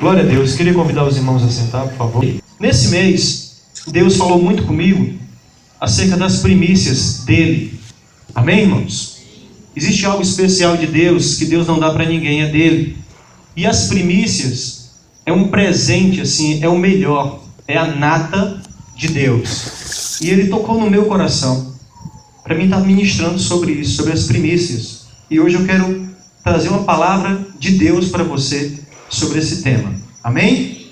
Glória a Deus. Queria convidar os irmãos a sentar, por favor. Nesse mês, Deus falou muito comigo acerca das primícias dele. Amém, irmãos? Existe algo especial de Deus que Deus não dá para ninguém, é dele. E as primícias é um presente, assim, é o melhor, é a nata de Deus. E ele tocou no meu coração para mim estar ministrando sobre isso, sobre as primícias. E hoje eu quero trazer uma palavra de Deus para você sobre esse tema. Amém?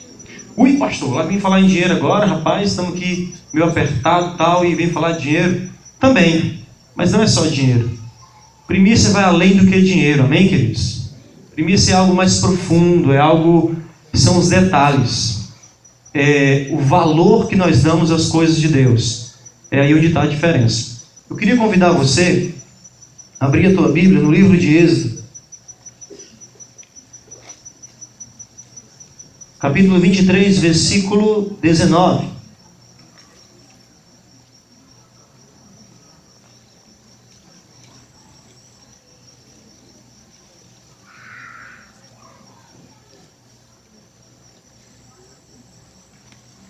Ui, pastor, lá vem falar em dinheiro agora, rapaz, estamos aqui meio apertado e tal, e vem falar de dinheiro. Também, mas não é só dinheiro. Primícia vai além do que dinheiro, amém, queridos? Primícia é algo mais profundo, é algo que são os detalhes. É o valor que nós damos às coisas de Deus. É aí onde está a diferença. Eu queria convidar você a abrir a tua Bíblia no livro de Êxodo, capítulo 23, versículo 19.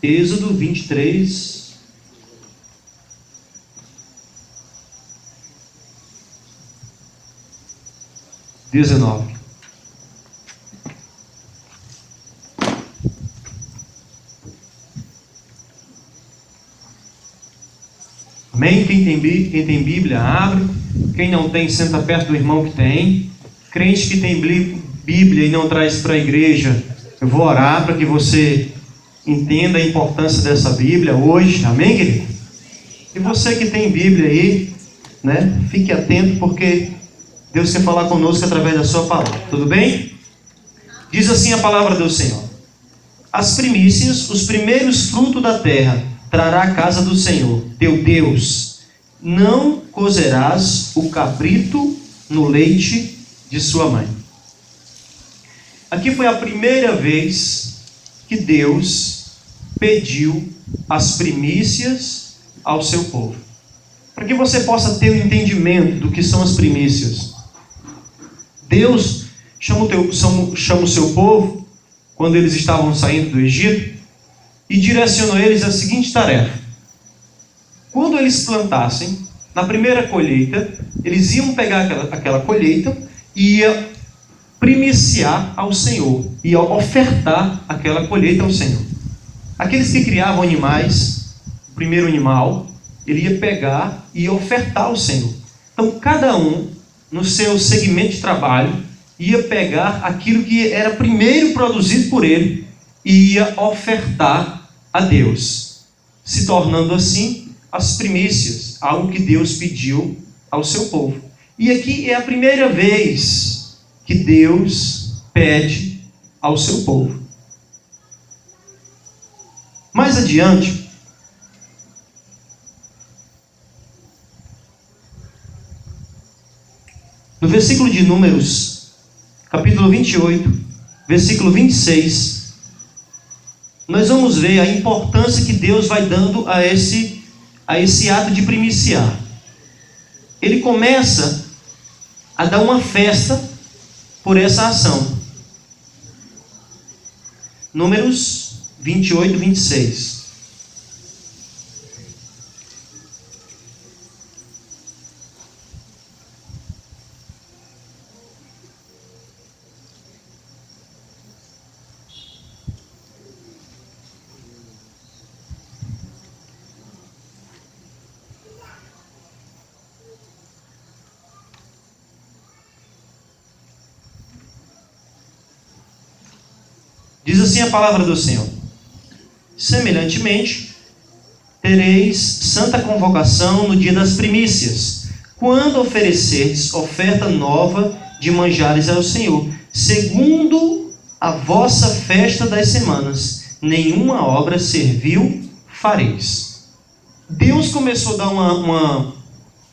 Êxodo 23, 19. Amém? Quem tem Bíblia, abre. Quem não tem, senta perto do irmão que tem. Crente que tem Bíblia e não traz para a igreja, eu vou orar para que você entenda a importância dessa Bíblia hoje. Amém, querido? E você que tem Bíblia aí, né? Fique atento, porque Deus quer falar conosco através da sua palavra. Tudo bem? Diz assim a palavra do Senhor: as primícias, os primeiros frutos da terra, trará a casa do Senhor, teu Deus. Não cozerás o cabrito no leite de sua mãe. Aqui foi a primeira vez que Deus pediu as primícias ao seu povo. Para que você possa ter o entendimento do que são as primícias. Deus chama o seu povo, quando eles estavam saindo do Egito, e direcionou eles a seguinte tarefa: quando eles plantassem, na primeira colheita, eles iam pegar aquela colheita e ia primiciar ao Senhor, ia ofertar aquela colheita ao Senhor. Aqueles que criavam animais, o primeiro animal, ele ia pegar e ia ofertar ao Senhor. Então, cada um, no seu segmento de trabalho, ia pegar aquilo que era primeiro produzido por ele e ia ofertar a Deus, se tornando assim as primícias, algo que Deus pediu ao seu povo. E aqui é a primeira vez que Deus pede ao seu povo. Mais adiante, no versículo de Números, capítulo 28, versículo 26, nós vamos ver a importância que Deus vai dando a esse ato de primiciar. Ele começa a dar uma festa por essa ação. Números 28, 26. Diz assim a palavra do Senhor: semelhantemente, tereis santa convocação no dia das primícias, quando oferecerdes oferta nova de manjares ao Senhor, segundo a vossa festa das semanas, nenhuma obra servil fareis. Deus começou a dar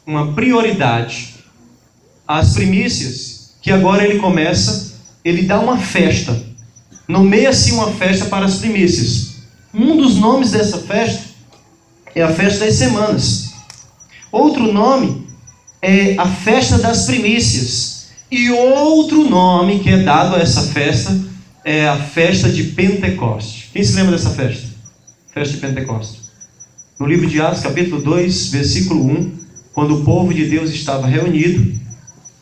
uma prioridade às primícias, que agora ele dá uma festa. Nomeia-se uma festa para as primícias. Um dos nomes dessa festa é a festa das semanas. Outro nome é a festa das primícias. E outro nome que é dado a essa festa é a festa de Pentecoste. Quem se lembra dessa festa? Festa de Pentecoste. No livro de Atos, capítulo 2, versículo 1, quando o povo de Deus estava reunido,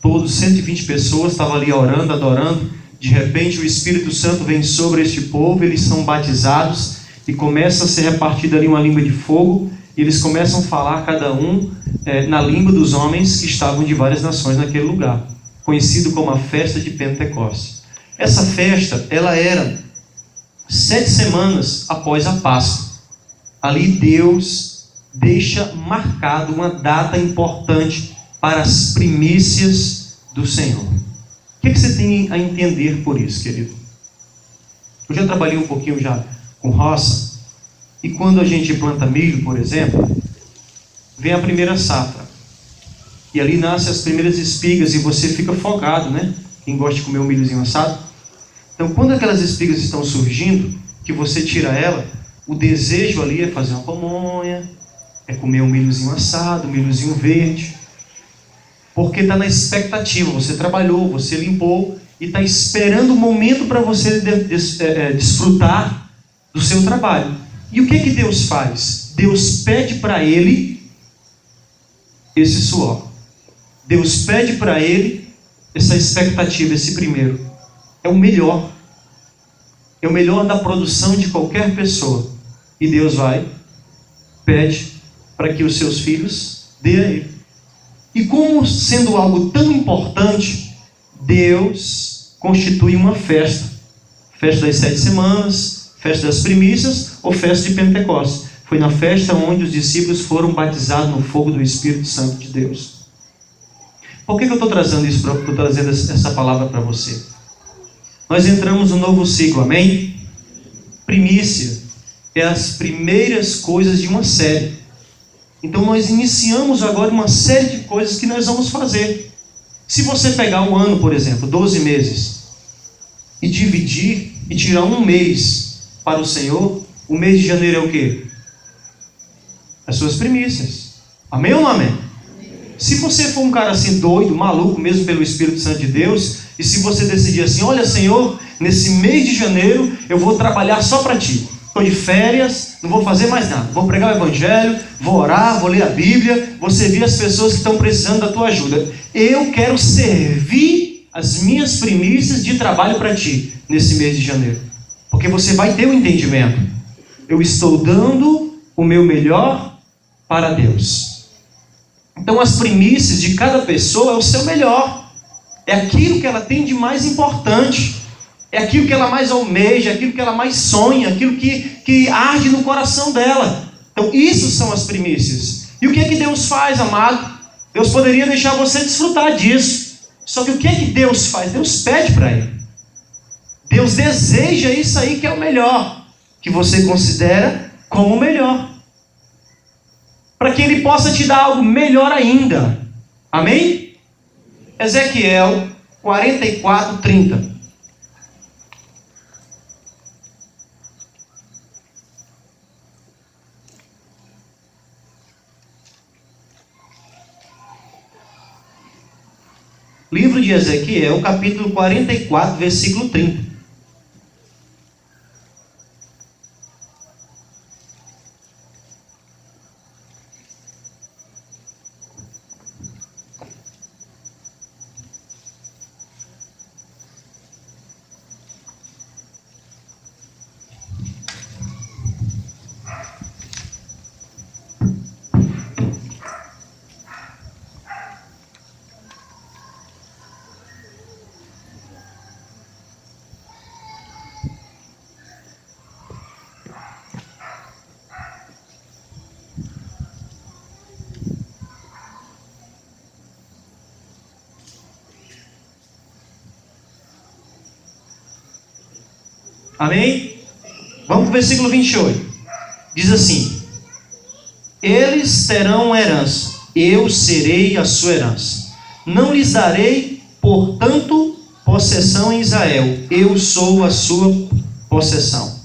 todos 120 pessoas estavam ali orando, adorando. De repente o Espírito Santo vem sobre este povo, eles são batizados e começa a ser repartida ali uma língua de fogo, e eles começam a falar cada um na língua dos homens que estavam de várias nações naquele lugar, conhecido como a festa de Pentecostes. Essa festa, ela era 7 semanas após a Páscoa. Ali Deus deixa marcado uma data importante para as primícias do Senhor. O que você tem a entender por isso, querido? Eu já trabalhei um pouquinho já com roça, e quando a gente planta milho, por exemplo, vem a primeira safra, e ali nascem as primeiras espigas, e você fica folgado, né? Quem gosta de comer um milhozinho assado. Então, quando aquelas espigas estão surgindo, que você tira ela, o desejo ali é fazer uma pamonha, é comer um milhozinho assado, um milhozinho verde, porque está na expectativa. Você trabalhou, você limpou e está esperando o momento para você desfrutar do seu trabalho. E o que Deus faz? Deus pede para ele esse suor. Deus pede para ele essa expectativa, esse primeiro. É o melhor. É o melhor da produção de qualquer pessoa. E Deus vai, pede para que os seus filhos dê a ele. E como sendo algo tão importante, Deus constitui uma festa. Festa das 7 semanas, festa das primícias ou festa de Pentecostes. Foi na festa onde os discípulos foram batizados no fogo do Espírito Santo de Deus. Por que eu estou trazendo isso? Estou trazendo essa palavra para você. Nós entramos no novo ciclo, amém? Primícia é as primeiras coisas de uma série. Então nós iniciamos agora uma série de coisas que nós vamos fazer. Se você pegar um ano, por exemplo, 12 meses, e dividir e tirar um mês para o Senhor, o mês de janeiro é o quê? As suas primícias. Amém ou não amém? Se você for um cara assim doido, maluco mesmo pelo Espírito Santo de Deus, e se você decidir assim, olha Senhor, nesse mês de janeiro eu vou trabalhar só para Ti. Estou de férias, não vou fazer mais nada. Vou pregar o Evangelho, vou orar, vou ler a Bíblia, vou servir as pessoas que estão precisando da Tua ajuda. Eu quero servir as minhas primícias de trabalho para Ti nesse mês de janeiro. Porque você vai ter um entendimento. Eu estou dando o meu melhor para Deus. Então as primícias de cada pessoa é o seu melhor. É aquilo que ela tem de mais importante. É aquilo que ela mais almeja, aquilo que ela mais sonha, aquilo que arde no coração dela. Então isso são as primícias. E o que é que Deus faz, amado? Deus poderia deixar você desfrutar disso. Só que o que é que Deus faz? Deus pede para ele. Deus deseja isso aí que é o melhor, que você considera como o melhor, para que Ele possa te dar algo melhor ainda. Amém? Ezequiel 44, 30. Livro de Ezequiel, capítulo 44, versículo 30. Amém? Vamos para o versículo 28. Diz assim: eles terão herança, eu serei a sua herança. Não lhes darei, portanto, possessão em Israel, eu sou a sua possessão.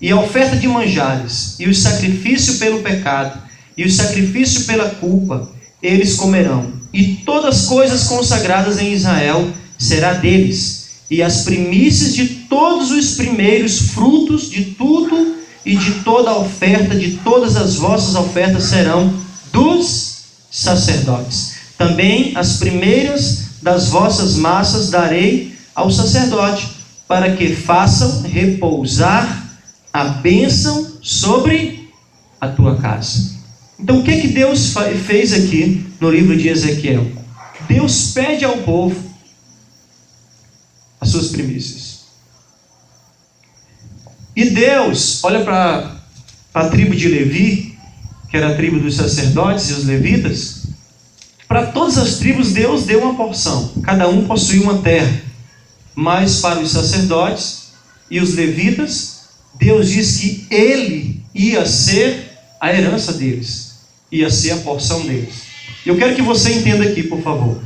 E a oferta de manjares, e o sacrifício pelo pecado, e o sacrifício pela culpa, eles comerão. E todas as coisas consagradas em Israel será deles, e as primícias de todos os primeiros frutos de tudo e de toda a oferta, de todas as vossas ofertas serão dos sacerdotes. Também as primeiras das vossas massas darei ao sacerdote, para que façam repousar a bênção sobre a tua casa. Então o que Deus fez aqui no livro de Ezequiel? Deus pede ao povo as suas primícias. E Deus olha para a tribo de Levi, que era a tribo dos sacerdotes e os levitas. Para todas as tribos Deus deu uma porção, cada um possuía uma terra. Mas para os sacerdotes e os levitas, Deus diz que ele ia ser a herança deles, ia ser a porção deles. Eu quero que você entenda aqui, por favor.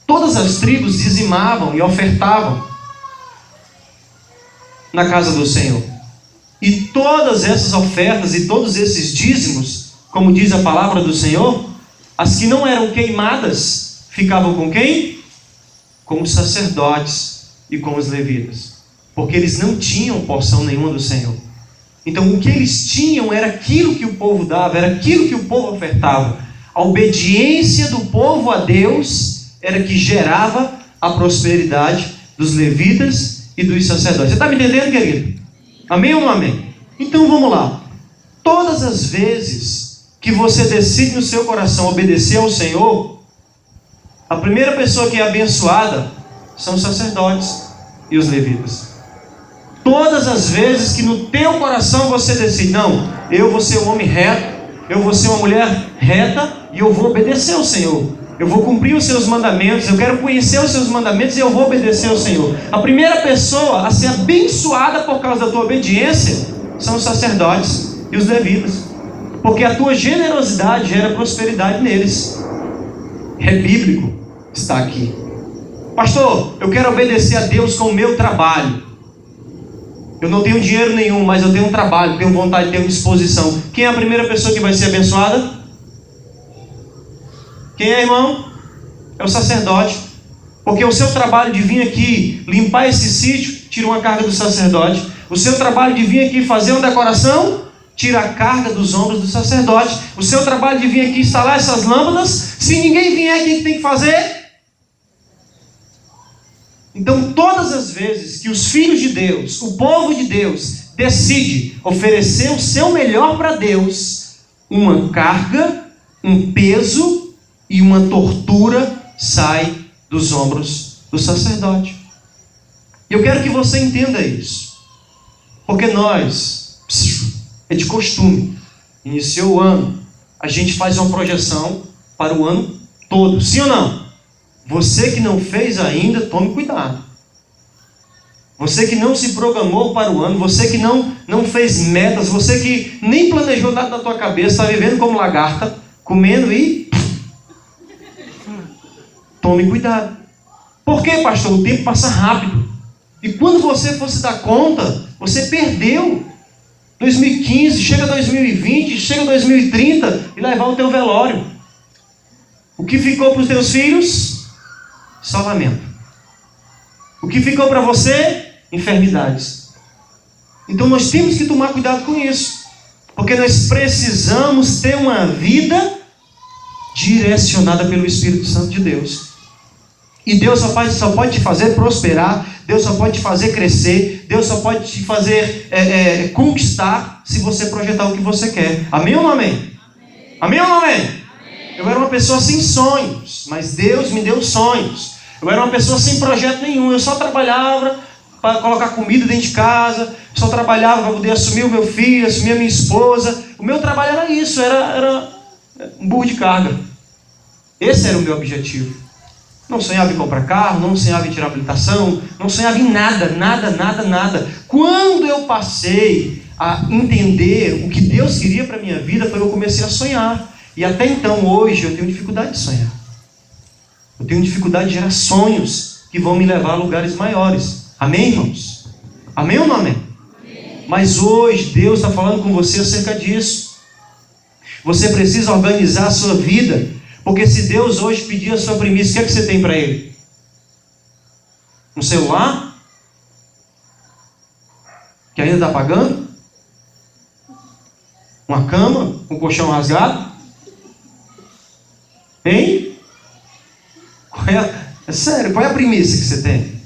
Todas as tribos dizimavam e ofertavam na casa do Senhor. E todas essas ofertas e todos esses dízimos, como diz a palavra do Senhor, as que não eram queimadas, ficavam com quem? Com os sacerdotes e com os levitas. Porque eles não tinham porção nenhuma do Senhor. Então o que eles tinham era aquilo que o povo dava, era aquilo que o povo ofertava. A obediência do povo a Deus era que gerava a prosperidade dos levitas e dos sacerdotes. Você está me entendendo, querido? Amém ou não amém? Então vamos lá. Todas as vezes que você decide no seu coração obedecer ao Senhor, a primeira pessoa que é abençoada são os sacerdotes e os levitas. Todas as vezes que no teu coração você decide, não, eu vou ser um homem reto, eu vou ser uma mulher reta e eu vou obedecer ao Senhor. Eu vou cumprir os seus mandamentos, eu quero conhecer os seus mandamentos e eu vou obedecer ao Senhor. A primeira pessoa a ser abençoada por causa da tua obediência são os sacerdotes e os levitas. Porque a tua generosidade gera prosperidade neles. É bíblico, está aqui. Pastor, eu quero obedecer a Deus com o meu trabalho. Eu não tenho dinheiro nenhum, mas eu tenho um trabalho, tenho vontade, tenho disposição. Quem é a primeira pessoa que vai ser abençoada? Quem é, irmão? É o sacerdote. Porque o seu trabalho de vir aqui limpar esse sítio, tira uma carga do sacerdote. O seu trabalho de vir aqui fazer uma decoração, tira a carga dos ombros do sacerdote. O seu trabalho de vir aqui instalar essas lâmpadas, se ninguém vier, quem tem que fazer? Então, todas as vezes que os filhos de Deus, o povo de Deus, decide oferecer o seu melhor para Deus, uma carga, um peso e uma tortura sai dos ombros do sacerdote. E eu quero que você entenda isso. Porque nós, é de costume, iniciou o ano, a gente faz uma projeção para o ano todo. Sim ou não? Você que não fez ainda, tome cuidado. Você que não se programou para o ano, você que não fez metas, você que nem planejou nada na tua cabeça, está vivendo como lagarta, comendo e... Tome cuidado. Por quê, pastor? O tempo passa rápido. E quando você for se dar conta, você perdeu 2015, chega 2020, chega 2030 e levar o teu velório. O que ficou para os teus filhos? Só lamento. O que ficou para você? Enfermidades. Então nós temos que tomar cuidado com isso. Porque nós precisamos ter uma vida direcionada pelo Espírito Santo de Deus. E Deus só pode te fazer prosperar, Deus só pode te fazer crescer, Deus só pode te fazer conquistar se você projetar o que você quer. Amém ou não amém? Amém ou não amém? Eu era uma pessoa sem sonhos, mas Deus me deu sonhos. Eu era uma pessoa sem projeto nenhum, eu só trabalhava para colocar comida dentro de casa, só trabalhava para poder assumir o meu filho, assumir a minha esposa. O meu trabalho era isso, era um burro de carga. Esse era o meu objetivo. Não sonhava em comprar carro, não sonhava em tirar habilitação, não sonhava em nada. Quando eu passei a entender o que Deus queria para a minha vida, foi eu comecei a sonhar. E até então, hoje, eu tenho dificuldade de sonhar. Eu tenho dificuldade de gerar sonhos que vão me levar a lugares maiores. Amém, irmãos? Amém ou não amém? Amém. Mas hoje, Deus está falando com você acerca disso. Você precisa organizar a sua vida. Porque se Deus hoje pedir a sua primícia, o que é que você tem para Ele? Um celular? Que ainda está pagando? Uma cama? Um colchão rasgado? Hein? É sério, qual é a premissa que você tem?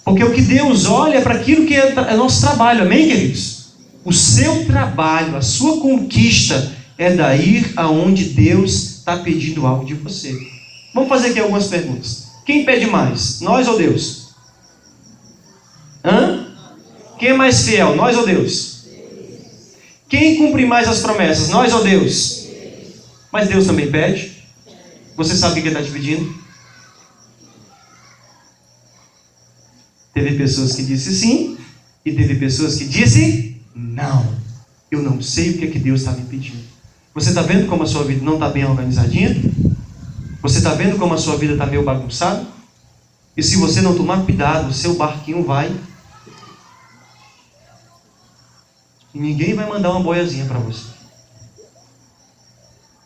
Porque o que Deus olha é para aquilo que é nosso trabalho, amém, queridos? O seu trabalho, a sua conquista é daí aonde Deus está pedindo algo de você. Vamos fazer aqui algumas perguntas. Quem pede mais? Nós ou Deus? Quem é mais fiel? Nós ou Deus? Quem cumpre mais as promessas? Nós ou Deus? Mas Deus também pede. Você sabe o que Ele está te pedindo? Teve pessoas que disse sim e teve pessoas que disse não. Eu não sei o que é que Deus está me pedindo. Você está vendo como a sua vida não está bem organizadinha? Você está vendo como a sua vida está meio bagunçada? E se você não tomar cuidado, o seu barquinho vai. E ninguém vai mandar uma boiazinha para você.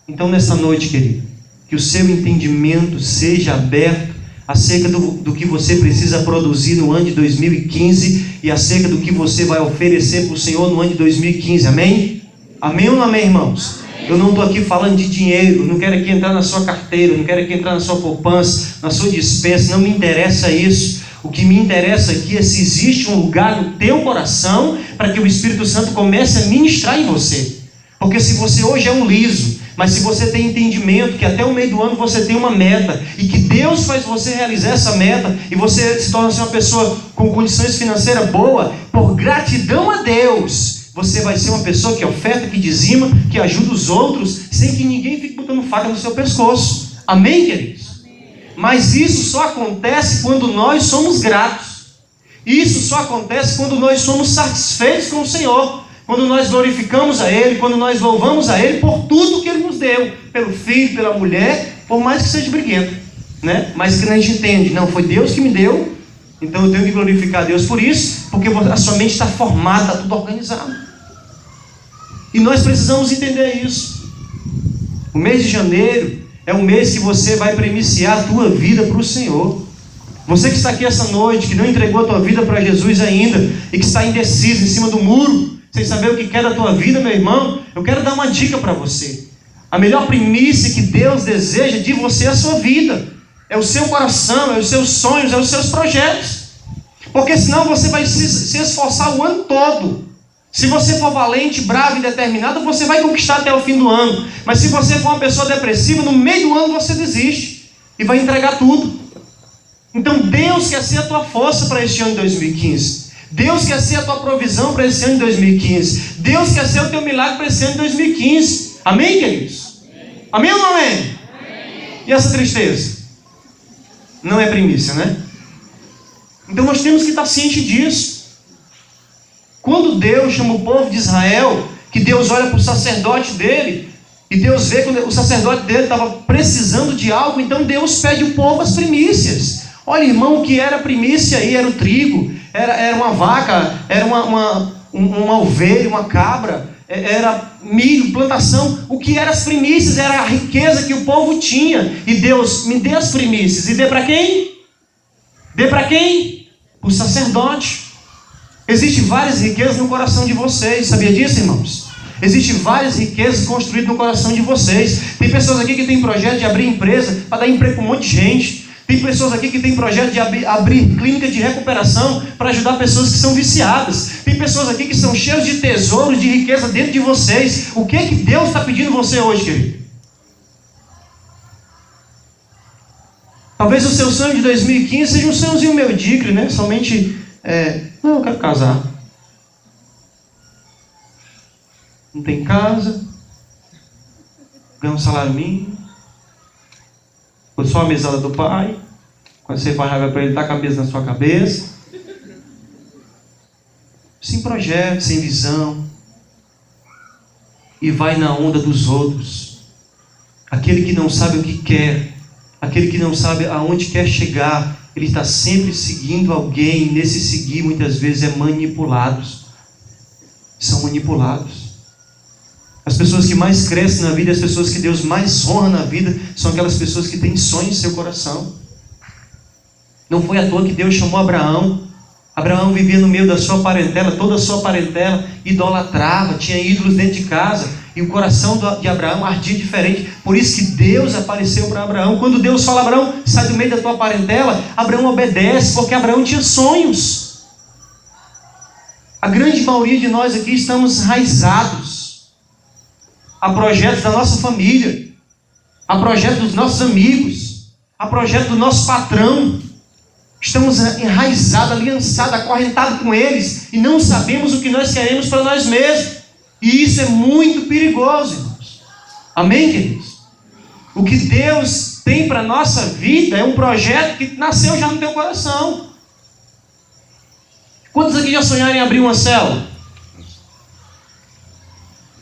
Então nessa noite, querido, que o seu entendimento seja aberto acerca do que você precisa produzir no ano de 2015 e acerca do que você vai oferecer para o Senhor no ano de 2015, amém? Amém ou não amém, irmãos? Eu não estou aqui falando de dinheiro, não quero aqui entrar na sua carteira, não quero aqui entrar na sua poupança, na sua despensa, não me interessa isso. O que me interessa aqui é se existe um lugar no teu coração para que o Espírito Santo comece a ministrar em você. Porque se você hoje é um liso, mas se você tem entendimento que até o meio do ano você tem uma meta e que Deus faz você realizar essa meta e você se torna uma pessoa com condições financeiras boas, por gratidão a Deus, você vai ser uma pessoa que oferta, que dizima, que ajuda os outros, sem que ninguém fique botando faca no seu pescoço. Amém, queridos? Mas isso só acontece quando nós somos gratos. Isso só acontece quando nós somos satisfeitos com o Senhor. Quando nós glorificamos a Ele, quando nós louvamos a Ele por tudo que Ele nos deu. Pelo filho, pela mulher, por mais que seja briguento, né? Mas que a gente entende, não, foi Deus que me deu, então eu tenho que glorificar a Deus por isso, porque a sua mente está formada, está tudo organizado. E nós precisamos entender isso. O mês de janeiro é um mês que você vai premiciar a tua vida para o Senhor. Você que está aqui essa noite, que não entregou a tua vida para Jesus ainda, e que está indeciso em cima do muro, sem saber o que quer da tua vida, meu irmão, eu quero dar uma dica para você. A melhor primícia que Deus deseja de você é a sua vida. É o seu coração, é os seus sonhos, é os seus projetos. Porque senão você vai se esforçar o ano todo. Se você for valente, bravo e determinado, você vai conquistar até o fim do ano. Mas se você for uma pessoa depressiva, no meio do ano você desiste. E vai entregar tudo. Então Deus quer ser a tua força para este ano de 2015. Deus quer ser a tua provisão para esse ano de 2015. Deus quer ser o teu milagre para esse ano de 2015. Amém, queridos? Amém ou não amém? Amém. E essa tristeza? Não é primícia, né? Então nós temos que estar cientes disso. Quando Deus chama o povo de Israel, que Deus olha para o sacerdote dele, e Deus vê que o sacerdote dele estava precisando de algo, então Deus pede ao povo as primícias. Olha, irmão, o que era primícia aí? Era o trigo, era uma vaca, era uma ovelha, uma cabra, era milho, plantação. O que eram as primícias? Era a riqueza que o povo tinha. E Deus, me dê as primícias. E dê para quem? Dê para quem? O sacerdote. Existem várias riquezas no coração de vocês. Sabia disso, irmãos? Existem várias riquezas construídas no coração de vocês. Tem pessoas aqui que têm projeto de abrir empresa para dar emprego para um monte de gente. Tem pessoas aqui que têm projeto de abrir clínica de recuperação para ajudar pessoas que são viciadas. Tem pessoas aqui que são cheias de tesouros, de riqueza dentro de vocês. O que é que Deus está pedindo você hoje, querido? Talvez o seu sonho de 2015 seja um sonhozinho medíocre, né? Somente, não, eu quero casar. Não tem casa, ganha um salário mínimo, foi só a mesada do pai. Quando você faz raiva para ele, está com a mesa na sua cabeça. Sem projeto, sem visão. E vai na onda dos outros. Aquele que não sabe o que quer, aquele que não sabe aonde quer chegar, ele está sempre seguindo alguém. E nesse seguir, muitas vezes, é manipulados. São manipulados. As pessoas que mais crescem na vida, as pessoas que Deus mais honra na vida, são aquelas pessoas que têm sonhos em seu coração. Não foi à toa que Deus chamou Abraão Abraão vivia no meio da sua parentela, toda a sua parentela idolatrava, tinha ídolos dentro de casa, e o coração de Abraão ardia diferente. Por isso que Deus apareceu para Abraão. Quando Deus fala: Abraão, sai do meio da tua parentela, Abraão obedece, porque Abraão tinha sonhos. A grande maioria de nós aqui estamos enraizados a projetos da nossa família, a projetos dos nossos amigos, a projetos do nosso patrão. Estamos enraizados, aliançados, acorrentados com eles, e não sabemos o que nós queremos para nós mesmos. E isso é muito perigoso, irmãos. Amém, queridos? O que Deus tem para a nossa vida é um projeto que nasceu já no teu coração. Quantos aqui já sonharam em abrir uma célula?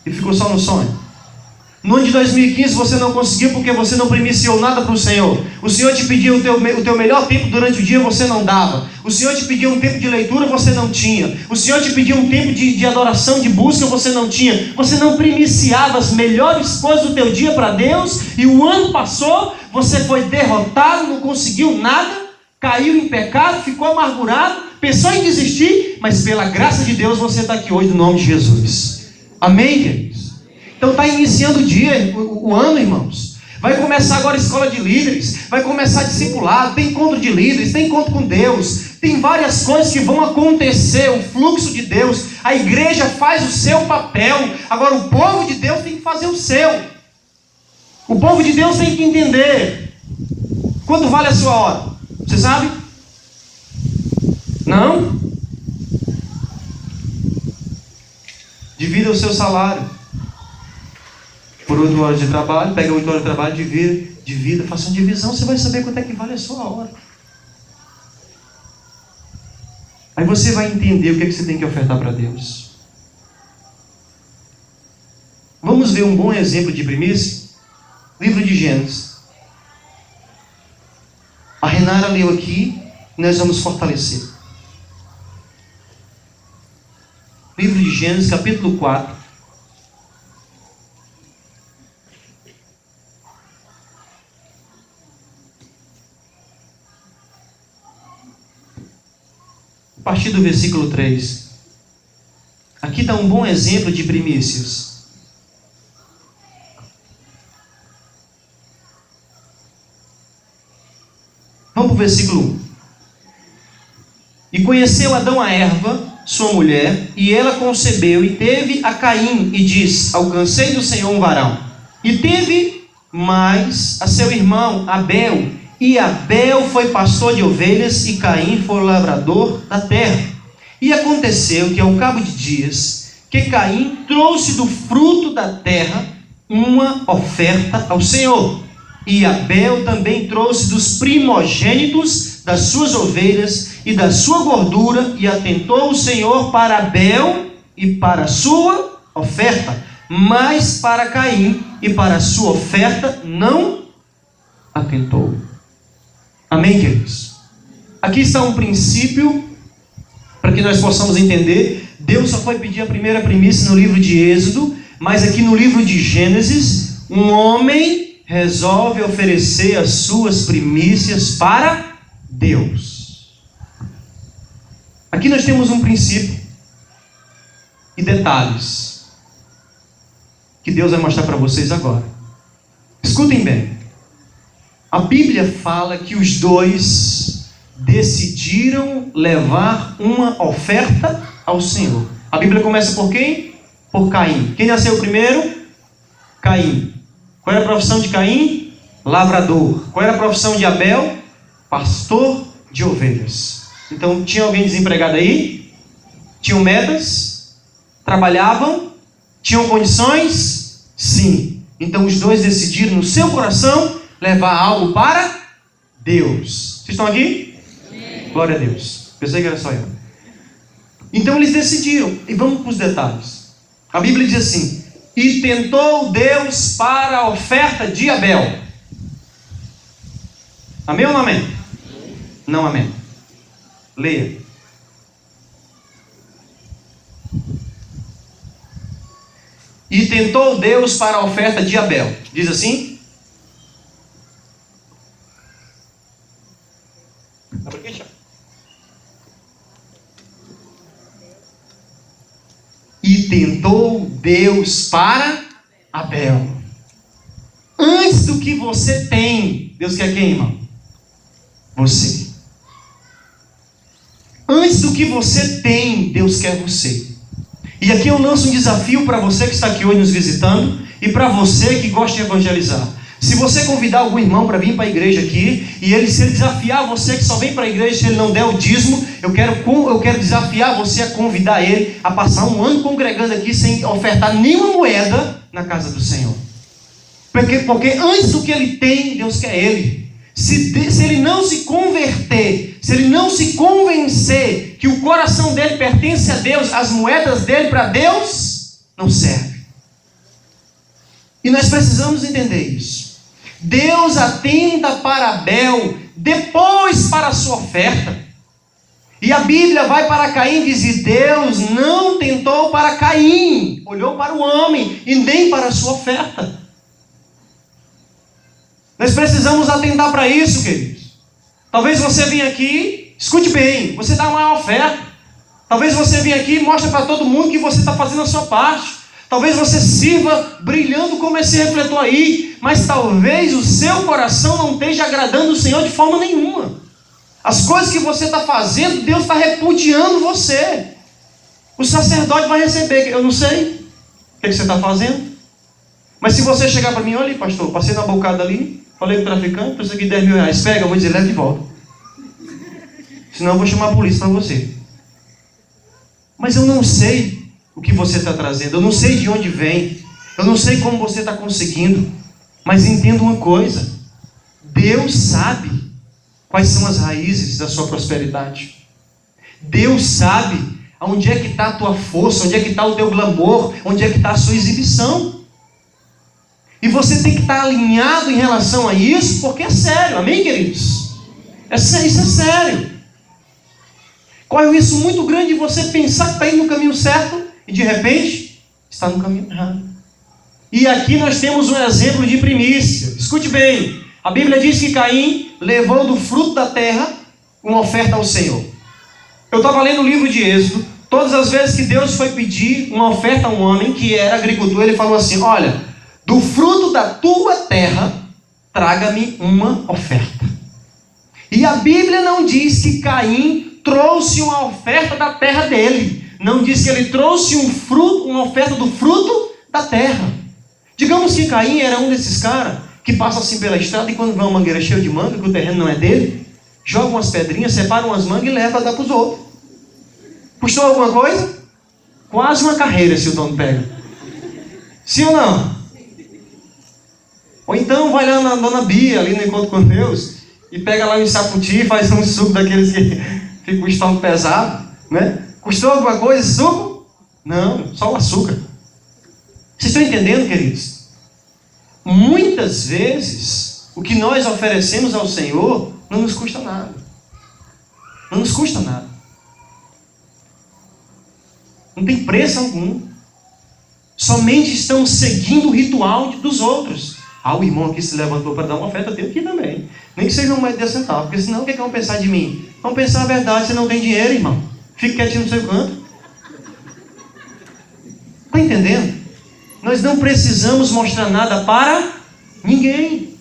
E ficou só no sonho? No ano de 2015 você não conseguiu porque você não primiciou nada para o Senhor. O Senhor te pedia o teu melhor tempo durante o dia, você não dava. O Senhor te pedia um tempo de leitura, você não tinha. O Senhor te pedia um tempo de adoração, de busca, você não tinha. Você não primiciava as melhores coisas do teu dia para Deus. E o ano passou, você foi derrotado, não conseguiu nada, caiu em pecado, ficou amargurado, pensou em desistir, mas pela graça de Deus você está aqui hoje no nome de Jesus. Amém, queridos? Então está iniciando o dia, o ano, irmãos. Vai começar agora a escola de líderes, vai começar discipulado, tem encontro de líderes, tem encontro com Deus, tem várias coisas que vão acontecer, o fluxo de Deus. A igreja faz o seu papel, agora o povo de Deus tem que fazer o seu. O povo de Deus tem que entender quanto vale a sua hora. Você sabe? Não? Divida o seu salário por 8 horas de trabalho, pega 8 horas de trabalho, divida, faça uma divisão, você vai saber quanto é que vale a sua hora. Aí você vai entender o que é que você tem que ofertar para Deus. Vamos ver um bom exemplo de primícia? Livro de Gênesis. A Renara leu aqui, e nós vamos fortalecer. Livro de Gênesis, capítulo 4. A partir do versículo 3. Aqui dá um bom exemplo de primícias. Vamos para o versículo 1. E conheceu Adão a Eva, sua mulher, e ela concebeu e teve a Caim, e disse: alcancei do Senhor um varão. E teve mais a seu irmão Abel, e Abel foi pastor de ovelhas, e Caim foi lavrador da terra. E aconteceu que ao cabo de dias, que Caim trouxe do fruto da terra uma oferta ao Senhor. E Abel também trouxe dos primogênitos das suas ovelhas e da sua gordura, e atentou o Senhor para Abel e para a sua oferta, mas para Caim e para a sua oferta não atentou. Amém, queridos? Aqui está um princípio para que nós possamos entender. Deus só foi pedir a primeira primícia no livro de Êxodo, mas aqui no livro de Gênesis, um homem resolve oferecer as suas primícias para Deus. Aqui nós temos um princípio e detalhes que Deus vai mostrar para vocês agora. Escutem bem. A Bíblia fala que os dois decidiram levar uma oferta ao Senhor. A Bíblia começa por quem? Por Caim. Quem nasceu primeiro? Caim. Qual era a profissão de Caim? Lavrador. Qual era a profissão de Abel? Pastor de ovelhas. Então, tinha alguém desempregado aí? Tinham metas? Trabalhavam? Tinham condições? Sim. Então, os dois decidiram no seu coração levar algo para Deus. Vocês estão aqui? Sim. Glória a Deus. Pensei que era só eu. Então eles decidiram. E vamos para os detalhes. A Bíblia diz assim: e tentou Deus para a oferta de Abel. Amém ou não amém? Não amém. Leia. E tentou Deus para a oferta de Abel. Diz assim? e tentou Deus para Abel. Antes do que você tem, Deus quer quem, irmão? Você. Antes do que você tem, Deus quer você. E aqui eu lanço um desafio para você que está aqui hoje nos visitando e para você que gosta de evangelizar. Se você convidar algum irmão para vir para a igreja aqui, e se ele desafiar você que só vem para a igreja se ele não der o dízimo, eu quero desafiar você a convidar ele a passar um ano congregando aqui sem ofertar nenhuma moeda na casa do Senhor. Porque antes do que ele tem, Deus quer ele. Se ele não se converter, se ele não se convencer que o coração dele pertence a Deus, as moedas dele para Deus não servem. E nós precisamos entender isso. Deus atenta para Abel, depois para a sua oferta. E a Bíblia vai para Caim e diz: Deus não tentou para Caim, olhou para o homem e nem para a sua oferta. Nós precisamos atentar para isso, queridos. Talvez você venha aqui, escute bem, você dá uma oferta. Talvez você venha aqui e mostre para todo mundo que você está fazendo a sua parte. Talvez você sirva brilhando como esse refletor aí, mas talvez o seu coração não esteja agradando o Senhor de forma nenhuma. As coisas que você está fazendo, Deus está repudiando você. O sacerdote vai receber, eu não sei o que você está fazendo. Mas se você chegar para mim: olha aí, pastor, passei na bocada ali, falei para o traficante, preciso aqui R$10.000, pega, eu vou dizer: leva de volta. Senão eu vou chamar a polícia para você. Mas eu não sei o que você está trazendo, eu não sei de onde vem, eu não sei como você está conseguindo, mas entenda uma coisa: Deus sabe quais são as raízes da sua prosperidade. Deus sabe onde é que está a tua força, onde é que está o teu glamour, onde é que está a sua exibição. E você tem que estar alinhado em relação a isso, porque é sério, amém, queridos? Isso é sério. Corre um risco muito grande de você pensar que está indo no caminho certo e de repente está no caminho errado. E aqui nós temos um exemplo de primícia. Escute bem, a Bíblia diz que Caim levou do fruto da terra uma oferta ao Senhor. Eu estava lendo o livro de Êxodo. Todas as vezes que Deus foi pedir uma oferta a um homem que era agricultor, ele falou assim: olha, do fruto da tua terra, traga-me uma oferta. E a Bíblia não diz que Caim trouxe uma oferta da terra dele. Não diz que ele trouxe uma oferta do fruto da terra. Digamos que Caim era um desses caras que passa assim pela estrada e quando vê uma mangueira cheia de manga, que o terreno não é dele, joga umas pedrinhas, separa umas mangas e leva a dar para os outros. Custou alguma coisa? Quase uma carreira se o dono pega. Sim ou não? Ou então vai lá na Dona Bia, ali no Encontro com Deus, e pega lá um saputi e faz um suco daqueles que fica o estômago pesado, né? Custou alguma coisa esse suco? Não, só o açúcar. Vocês estão entendendo, queridos? Muitas vezes, o que nós oferecemos ao Senhor não nos custa nada. Não nos custa nada. Não tem preço algum. Somente estão seguindo o ritual dos outros. Ah, o irmão aqui se levantou para dar uma oferta, eu tenho aqui também. Nem que seja um mais de 10 centavos, porque senão o que vão pensar de mim? Vão pensar a verdade, você não tem dinheiro, irmão. Fica quietinho no seu canto. Está entendendo? Nós não precisamos mostrar nada para ninguém.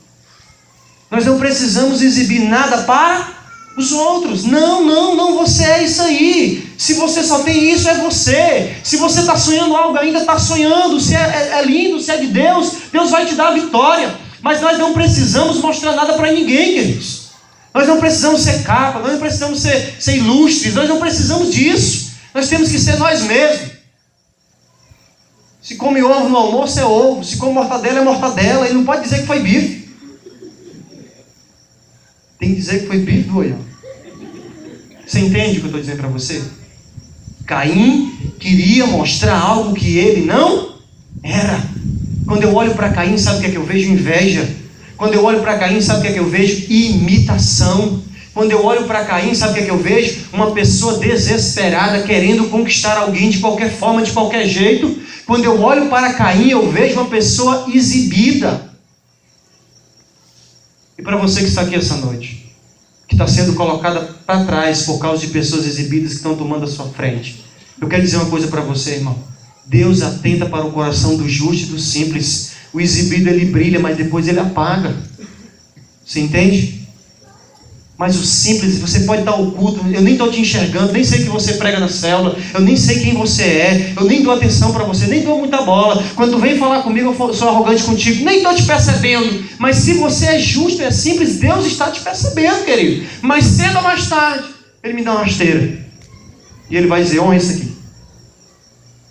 Nós não precisamos exibir nada para os outros. Não, você é isso aí. Se você só tem isso, é você. Se você está sonhando algo, ainda está sonhando. Se é lindo, se é de Deus, Deus vai te dar a vitória. Mas nós não precisamos mostrar nada para ninguém, queridos. Nós não precisamos ser capa, nós não precisamos ser ilustres, nós não precisamos disso. Nós temos que ser nós mesmos. Se come ovo no almoço, é ovo. Se come mortadela, é mortadela. Ele não pode dizer que foi bife. Tem que dizer que foi bife do Goiás. Você entende o que eu estou dizendo para você? Caim queria mostrar algo que ele não era. Quando eu olho para Caim, sabe o que é que eu vejo? Inveja. Quando eu olho para Caim, sabe o que é que eu vejo? Imitação. Quando eu olho para Caim, sabe o que é que eu vejo? Uma pessoa desesperada, querendo conquistar alguém de qualquer forma, de qualquer jeito. Quando eu olho para Caim, eu vejo uma pessoa exibida. E para você que está aqui essa noite, que está sendo colocada para trás por causa de pessoas exibidas que estão tomando a sua frente, eu quero dizer uma coisa para você, irmão. Deus atenta para o coração do justo e do simples. O exibido ele brilha, mas depois ele apaga. Você entende? Mas o simples, você pode estar oculto, eu nem estou te enxergando, nem sei que você prega na célula, eu nem sei quem você é, eu nem dou atenção para você, nem dou muita bola. Quando tu vem falar comigo, eu sou arrogante contigo, nem estou te percebendo. Mas se você é justo, é simples, Deus está te percebendo, querido. Mas cedo ou mais tarde, Ele me dá uma rasteira. E Ele vai dizer, honra esse aqui.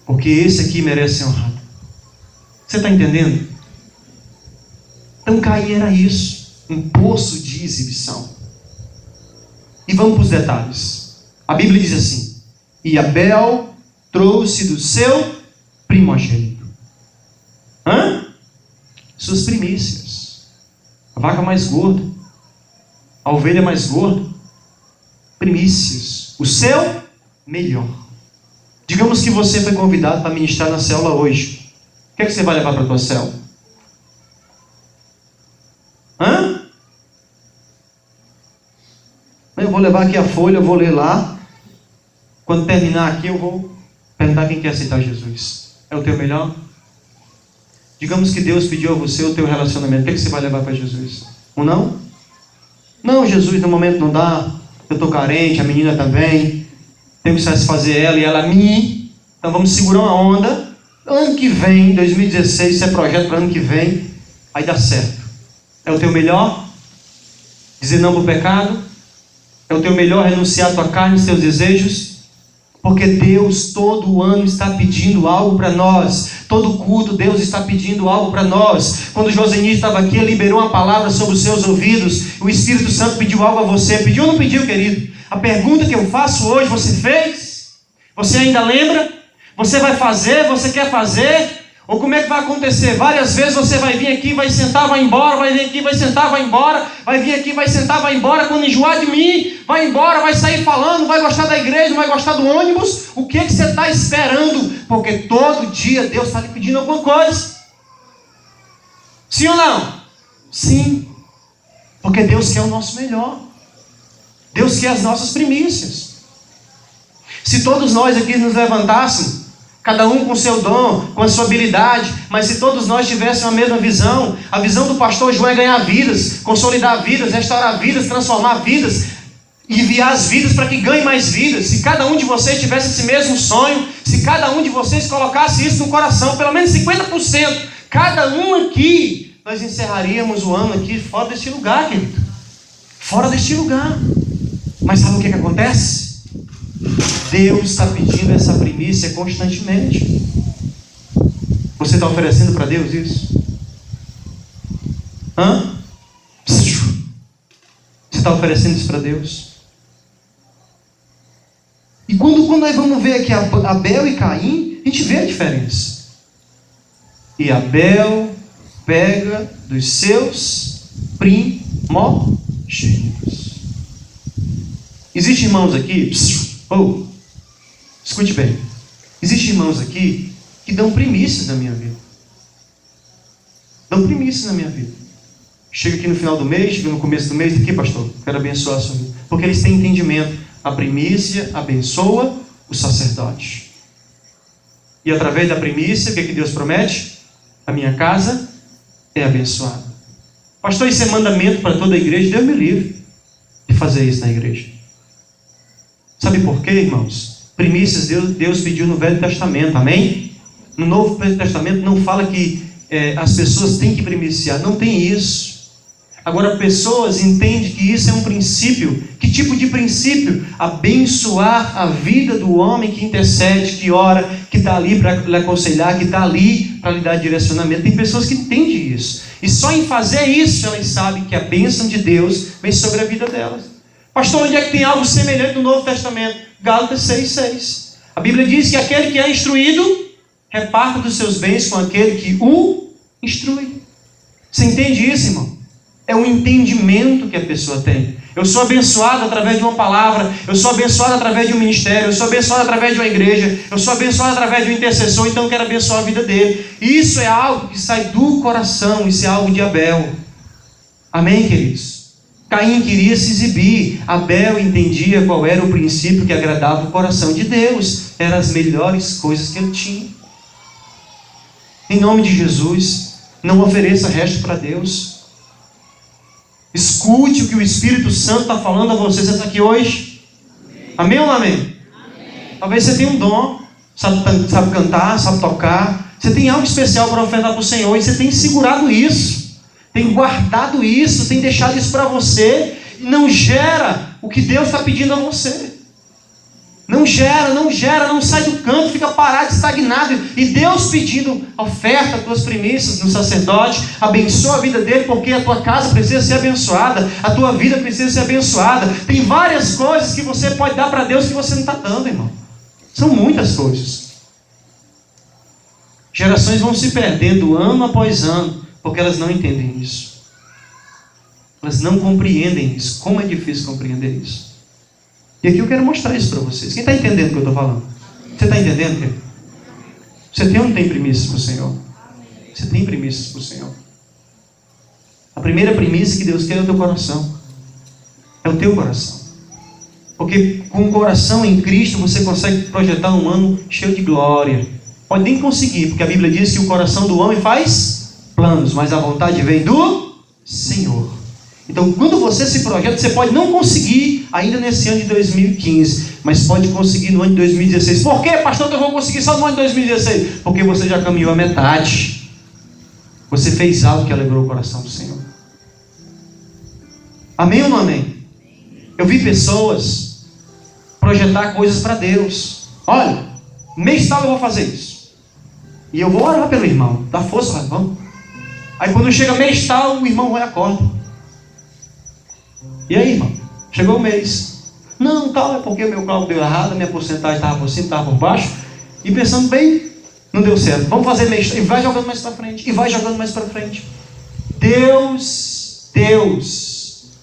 Porque esse aqui merece ser honrado. Você está entendendo? Então Caim era isso, um poço de exibição. E vamos para os detalhes. A Bíblia diz assim: e Abel trouxe do seu primogênito. Suas primícias. A vaca mais gorda, a ovelha mais gorda. Primícias. O seu melhor. Digamos que você foi convidado para ministrar na célula hoje. O que é que você vai levar para a tua célula? Eu vou levar aqui a folha, eu vou ler lá. Quando terminar aqui, eu vou perguntar quem quer aceitar Jesus. É o teu melhor? Digamos que Deus pediu a você o teu relacionamento. O que é que você vai levar para Jesus? Um não? Não, Jesus, no momento não dá. Eu estou carente, a menina também. Tenho que satisfazer ela e ela a mim. Então vamos segurar uma onda. Ano que vem, 2016, isso é projeto para ano que vem. Aí dá certo. É o teu melhor? Dizer não para o pecado? É o teu melhor renunciar a tua carne e os teus desejos? Porque Deus todo ano está pedindo algo para nós. Todo culto Deus está pedindo algo para nós. Quando Joseni estava aqui, ele liberou uma palavra sobre os seus ouvidos. O Espírito Santo pediu algo a você. Pediu ou não pediu, querido? A pergunta que eu faço hoje, você fez? Você ainda lembra? Você vai fazer? Você quer fazer? Ou como é que vai acontecer? Várias vezes você vai vir aqui, vai sentar, vai embora, vai vir aqui, vai sentar, vai embora, vai vir aqui, vai sentar, vai embora. Quando enjoar de mim, vai embora, vai sair falando, vai gostar da igreja, não vai gostar do ônibus. O que você está esperando? Porque todo dia Deus está lhe pedindo alguma coisa. Sim ou não? Sim. Porque Deus quer o nosso melhor. Deus quer as nossas primícias. Se todos nós aqui nos levantássemos, cada um com o seu dom, com a sua habilidade, mas se todos nós tivéssemos a mesma visão, a visão do pastor João é ganhar vidas, consolidar vidas, restaurar vidas, transformar vidas, enviar as vidas para que ganhe mais vidas. Se cada um de vocês tivesse esse mesmo sonho, se cada um de vocês colocasse isso no coração, pelo menos 50%, cada um aqui, nós encerraríamos o ano aqui fora deste lugar, querido. Fora deste lugar. Mas sabe o que acontece? Deus está pedindo essa primícia constantemente. Você está oferecendo para Deus isso? Você está oferecendo isso para Deus? E quando nós vamos ver aqui Abel e Caim, a gente vê a diferença. E Abel pega dos seus primogênitos. Existem irmãos aqui, escute bem. Existem irmãos aqui que dão primícias na minha vida. Dão primícias na minha vida. Chega aqui no final do mês, chega no começo do mês, aqui, pastor, quero abençoar a sua vida. Porque eles têm entendimento. A primícia abençoa o sacerdote. E através da primícia, o que Deus promete? A minha casa é abençoada. Pastor, isso é mandamento para toda a igreja? Deus me livre de fazer isso na igreja. Sabe por quê, irmãos? Primícias Deus pediu no Velho Testamento, amém? No Novo Testamento não fala que as pessoas têm que primiciar, não tem isso. Agora, pessoas entendem que isso é um princípio. Que tipo de princípio? Abençoar a vida do homem que intercede, que ora, que está ali para lhe aconselhar, que está ali para lhe dar direcionamento. Tem pessoas que entendem isso. E só em fazer isso, elas sabem que a bênção de Deus vem sobre a vida delas. Pastor, onde é que tem algo semelhante no Novo Testamento? Gálatas 6,6. A Bíblia diz que aquele que é instruído, reparta dos seus bens com aquele que o instrui. Você entende isso, irmão? É um entendimento que a pessoa tem. Eu sou abençoado através de uma palavra, eu sou abençoado através de um ministério, eu sou abençoado através de uma igreja, eu sou abençoado através de um intercessor, então eu quero abençoar a vida dele. Isso é algo que sai do coração, isso é algo de Abel. Amém, queridos? Caim queria se exibir, Abel entendia qual era o princípio que agradava o coração de Deus, eram as melhores coisas que ele tinha. Em nome de Jesus, não ofereça resto para Deus. Escute o que o Espírito Santo está falando a você. Você está aqui hoje? Amém ou não amém? Amém. Talvez você tenha um dom, sabe cantar, sabe tocar. Você tem algo especial para ofertar para o Senhor e você tem segurado isso, tem guardado isso, tem deixado isso para você e não gera o que Deus está pedindo a você. Não gera, não sai do canto, fica parado, estagnado. E Deus pedindo oferta, tuas primícias no sacerdote, abençoa a vida dele, porque a tua casa precisa ser abençoada, a tua vida precisa ser abençoada. Tem várias coisas que você pode dar para Deus que você não está dando, irmão. São muitas coisas. Gerações vão se perdendo ano após ano, porque elas não entendem isso. Elas não compreendem isso. Como é difícil compreender isso. E aqui eu quero mostrar isso para vocês. Quem está entendendo o que eu estou falando? Você está entendendo, querido? Você tem ou não tem primícias para o Senhor? Você tem primícias para o Senhor. A primeira primícia que Deus quer é o teu coração. É o teu coração. Porque com o coração em Cristo você consegue projetar um ano cheio de glória. Pode nem conseguir, porque a Bíblia diz que o coração do homem faz planos, mas a vontade vem do Senhor. Então, quando você se projeta, você pode não conseguir ainda nesse ano de 2015, mas pode conseguir no ano de 2016. Por quê, pastor, que eu vou conseguir só no ano de 2016? Porque você já caminhou a metade. Você fez algo que alegrou o coração do Senhor. Amém ou não amém? Eu vi pessoas projetar coisas para Deus. Olha, mês tal eu vou fazer isso. E eu vou orar pelo irmão. Dá força, vamos. Aí quando chega mês tal, o irmão vai e acorda. E aí, irmão? Chegou o mês. Não, tal, é porque o meu cálculo deu errado, a minha porcentagem estava por cima, estava por baixo. E pensando bem, não deu certo. Vamos fazer mês. E vai jogando mais para frente. E vai jogando mais para frente. Deus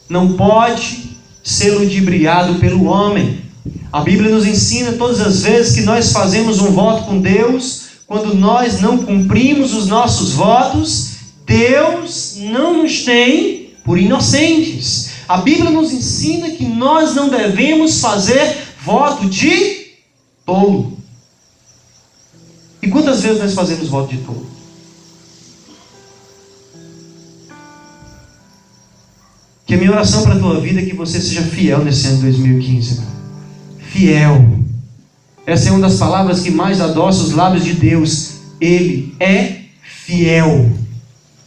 não pode ser ludibriado pelo homem. A Bíblia nos ensina todas as vezes que nós fazemos um voto com Deus, quando nós não cumprimos os nossos votos, Deus não nos tem por inocentes. A Bíblia nos ensina que nós não devemos fazer voto de tolo. E quantas vezes nós fazemos voto de tolo? Que a minha oração para a tua vida é que você seja fiel nesse ano de 2015. Fiel. Essa é uma das palavras que mais adoça os lábios de Deus. Ele é fiel.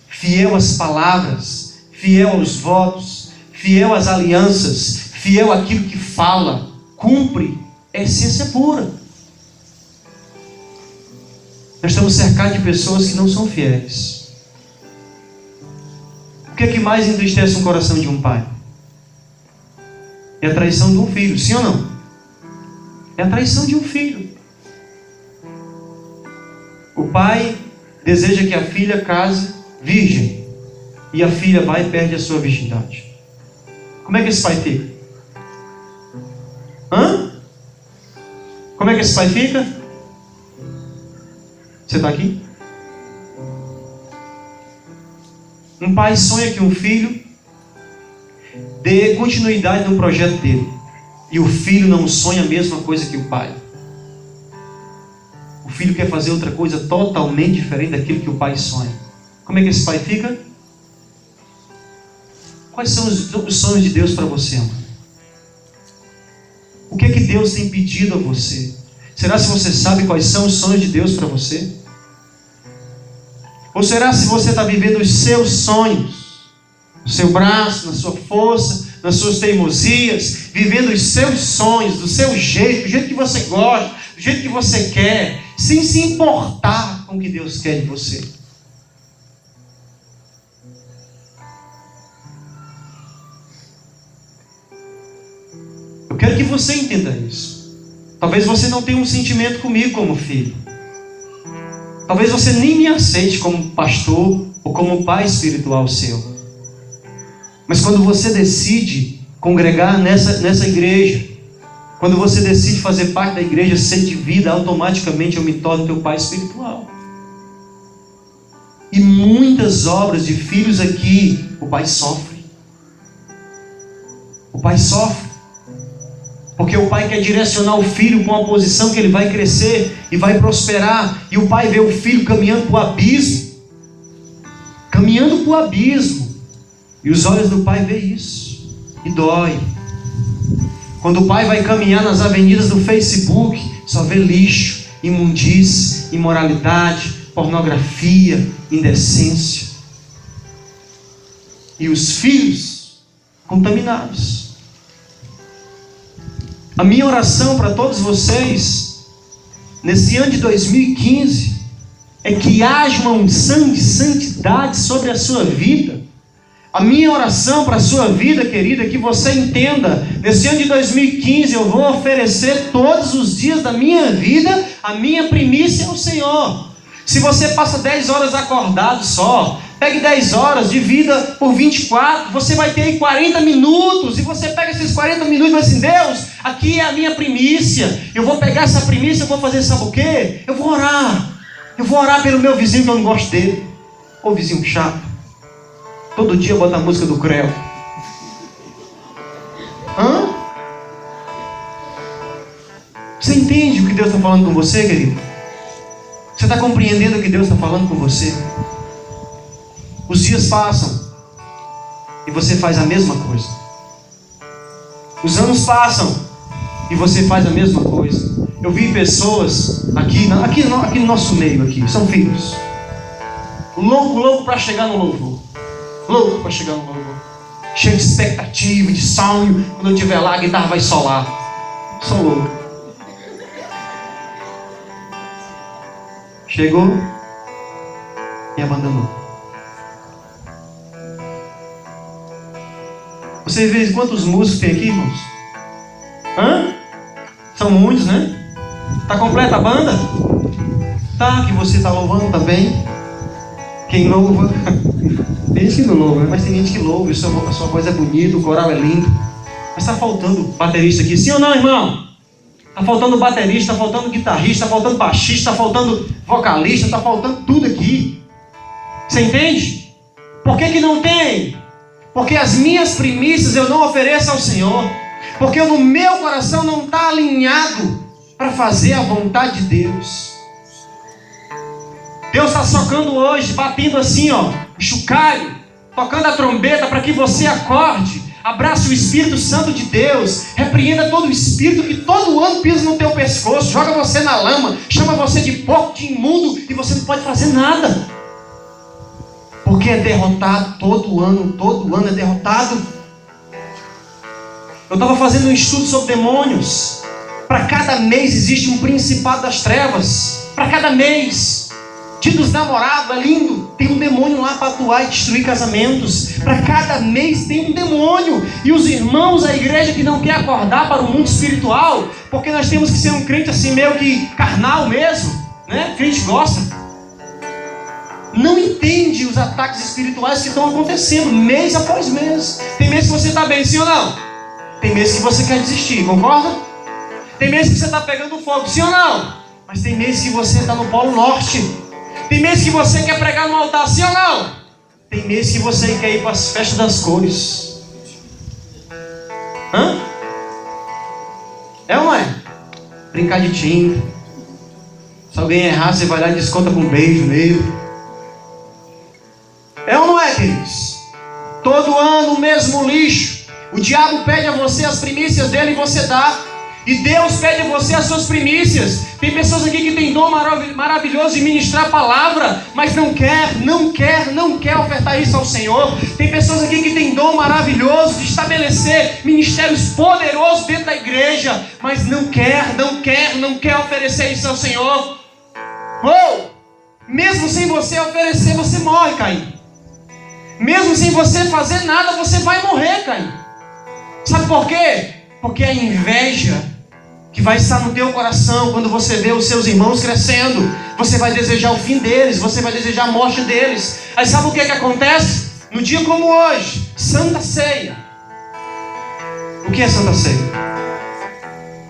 Fiel às palavras, fiel aos votos, fiel às alianças, fiel àquilo que fala, cumpre, é essência pura. Nós estamos cercados de pessoas que não são fiéis. O que é que mais entristece o coração de um pai? É a traição de um filho, sim ou não? É a traição de um filho. O pai deseja que a filha case virgem, e a filha vai e perde a sua virgindade. Como é que esse pai fica? Como é que esse pai fica? Você está aqui? Um pai sonha que um filho dê continuidade no projeto dele, e o filho não sonha a mesma coisa que o pai. O filho quer fazer outra coisa totalmente diferente daquilo que o pai sonha. Como é que esse pai fica? Quais são os sonhos de Deus para você, amor? O que é que Deus tem pedido a você? Será se você sabe quais são os sonhos de Deus para você? Ou será se você está vivendo os seus sonhos, no seu braço, na sua força, nas suas teimosias, vivendo os seus sonhos, do seu jeito, do jeito que você gosta, do jeito que você quer, sem se importar com o que Deus quer de você? Eu quero que você entenda isso. Talvez você não tenha um sentimento comigo como filho. Talvez você nem me aceite como pastor ou como pai espiritual seu. Mas quando você decide congregar nessa igreja, quando você decide fazer parte da igreja, ser de vida, automaticamente eu me torno teu pai espiritual. E muitas obras de filhos aqui, o pai sofre. O pai sofre. Porque o pai quer direcionar o filho para uma posição que ele vai crescer e vai prosperar. E o pai vê o filho caminhando para o abismo. Caminhando para o abismo. E os olhos do pai veem isso. E dói. Quando o pai vai caminhar nas avenidas do Facebook, só vê lixo, imundície, imoralidade, pornografia, indecência. E os filhos contaminados. A minha oração para todos vocês, nesse ano de 2015, é que haja uma unção de santidade sobre a sua vida. A minha oração para a sua vida, querida, é que você entenda, nesse ano de 2015 eu vou oferecer todos os dias da minha vida a minha primícia ao Senhor. Se você passa 10 horas acordado só, pegue 10 horas, divida por 24, você vai ter aí 40 minutos, e você pega esses 40 minutos e vai assim: Deus, aqui é a minha primícia, eu vou pegar essa primícia, eu vou fazer, sabe o quê? Eu vou orar pelo meu vizinho que eu não gosto dele, ou vizinho chato. Todo dia eu boto a música do Creu. Você entende o que Deus está falando com você, querido? Você está compreendendo o que Deus está falando com você? Os dias passam e você faz a mesma coisa. Os anos passam e você faz a mesma coisa. Eu vi pessoas aqui no nosso meio aqui, são filhos, louco para chegar no louvor. Louco para chegar no louvor, cheio de expectativa, de sonho. Quando eu estiver lá, a guitarra vai solar. Sou louco. Chegou e abandonou. Você vê quantos músicos tem aqui, irmãos? São muitos, né? Está completa a banda? Tá, que você está louvando também. Quem louva? Tem gente que não louva, mas tem gente que louva. A sua voz é bonita, o coral é lindo. Mas está faltando baterista aqui, sim ou não, irmão? Está faltando baterista, está faltando guitarrista, está faltando baixista, está faltando vocalista, está faltando tudo aqui. Você entende? Por que não tem? Porque as minhas primícias eu não ofereço ao Senhor. Porque no meu coração não está alinhado para fazer a vontade de Deus. Deus está socando hoje, batendo assim, ó, o chocalho, tocando a trombeta para que você acorde, abrace o Espírito Santo de Deus, repreenda todo o espírito que todo ano pisa no teu pescoço, joga você na lama, chama você de porco, de imundo, e você não pode fazer nada, porque é derrotado todo ano é derrotado. Eu estava fazendo um estudo sobre demônios. Para cada mês existe um principado das trevas, para cada mês. Dia dos namorados é lindo, tem um demônio lá para atuar e destruir casamentos. Para cada mês tem um demônio. E os irmãos da igreja que não quer acordar para o mundo espiritual, porque nós temos que ser um crente assim meio que carnal mesmo, né? Que a gente gosta, não entende os ataques espirituais que estão acontecendo mês após mês. Tem mês que você está bem, sim ou não? Tem mês que você quer desistir, concorda? Tem mês que você está pegando fogo, sim ou não? Mas tem mês que você está no Polo Norte. Tem mês que você quer pregar no altar, sim ou não? Tem mês que você quer ir para as festas das cores. É ou não é? Brincar de tinta. Se alguém errar, você vai lá e desconta com um beijo nele. É ou não é, queridos? Todo ano o mesmo lixo. O diabo pede a você as primícias dele e você dá. E Deus pede a você as suas primícias. Tem pessoas aqui que têm dom maravilhoso de ministrar a palavra, mas não quer ofertar isso ao Senhor. Tem pessoas aqui que têm dom maravilhoso de estabelecer ministérios poderosos dentro da igreja, mas não quer oferecer isso ao Senhor. Mesmo sem você oferecer, você morre, Caim. Mesmo sem você fazer nada, você vai morrer, Caim. Sabe por quê? Porque a inveja que vai estar no teu coração quando você vê os seus irmãos crescendo, você vai desejar o fim deles, você vai desejar a morte deles. Aí sabe o que acontece? No dia como hoje, Santa Ceia. O que é Santa Ceia?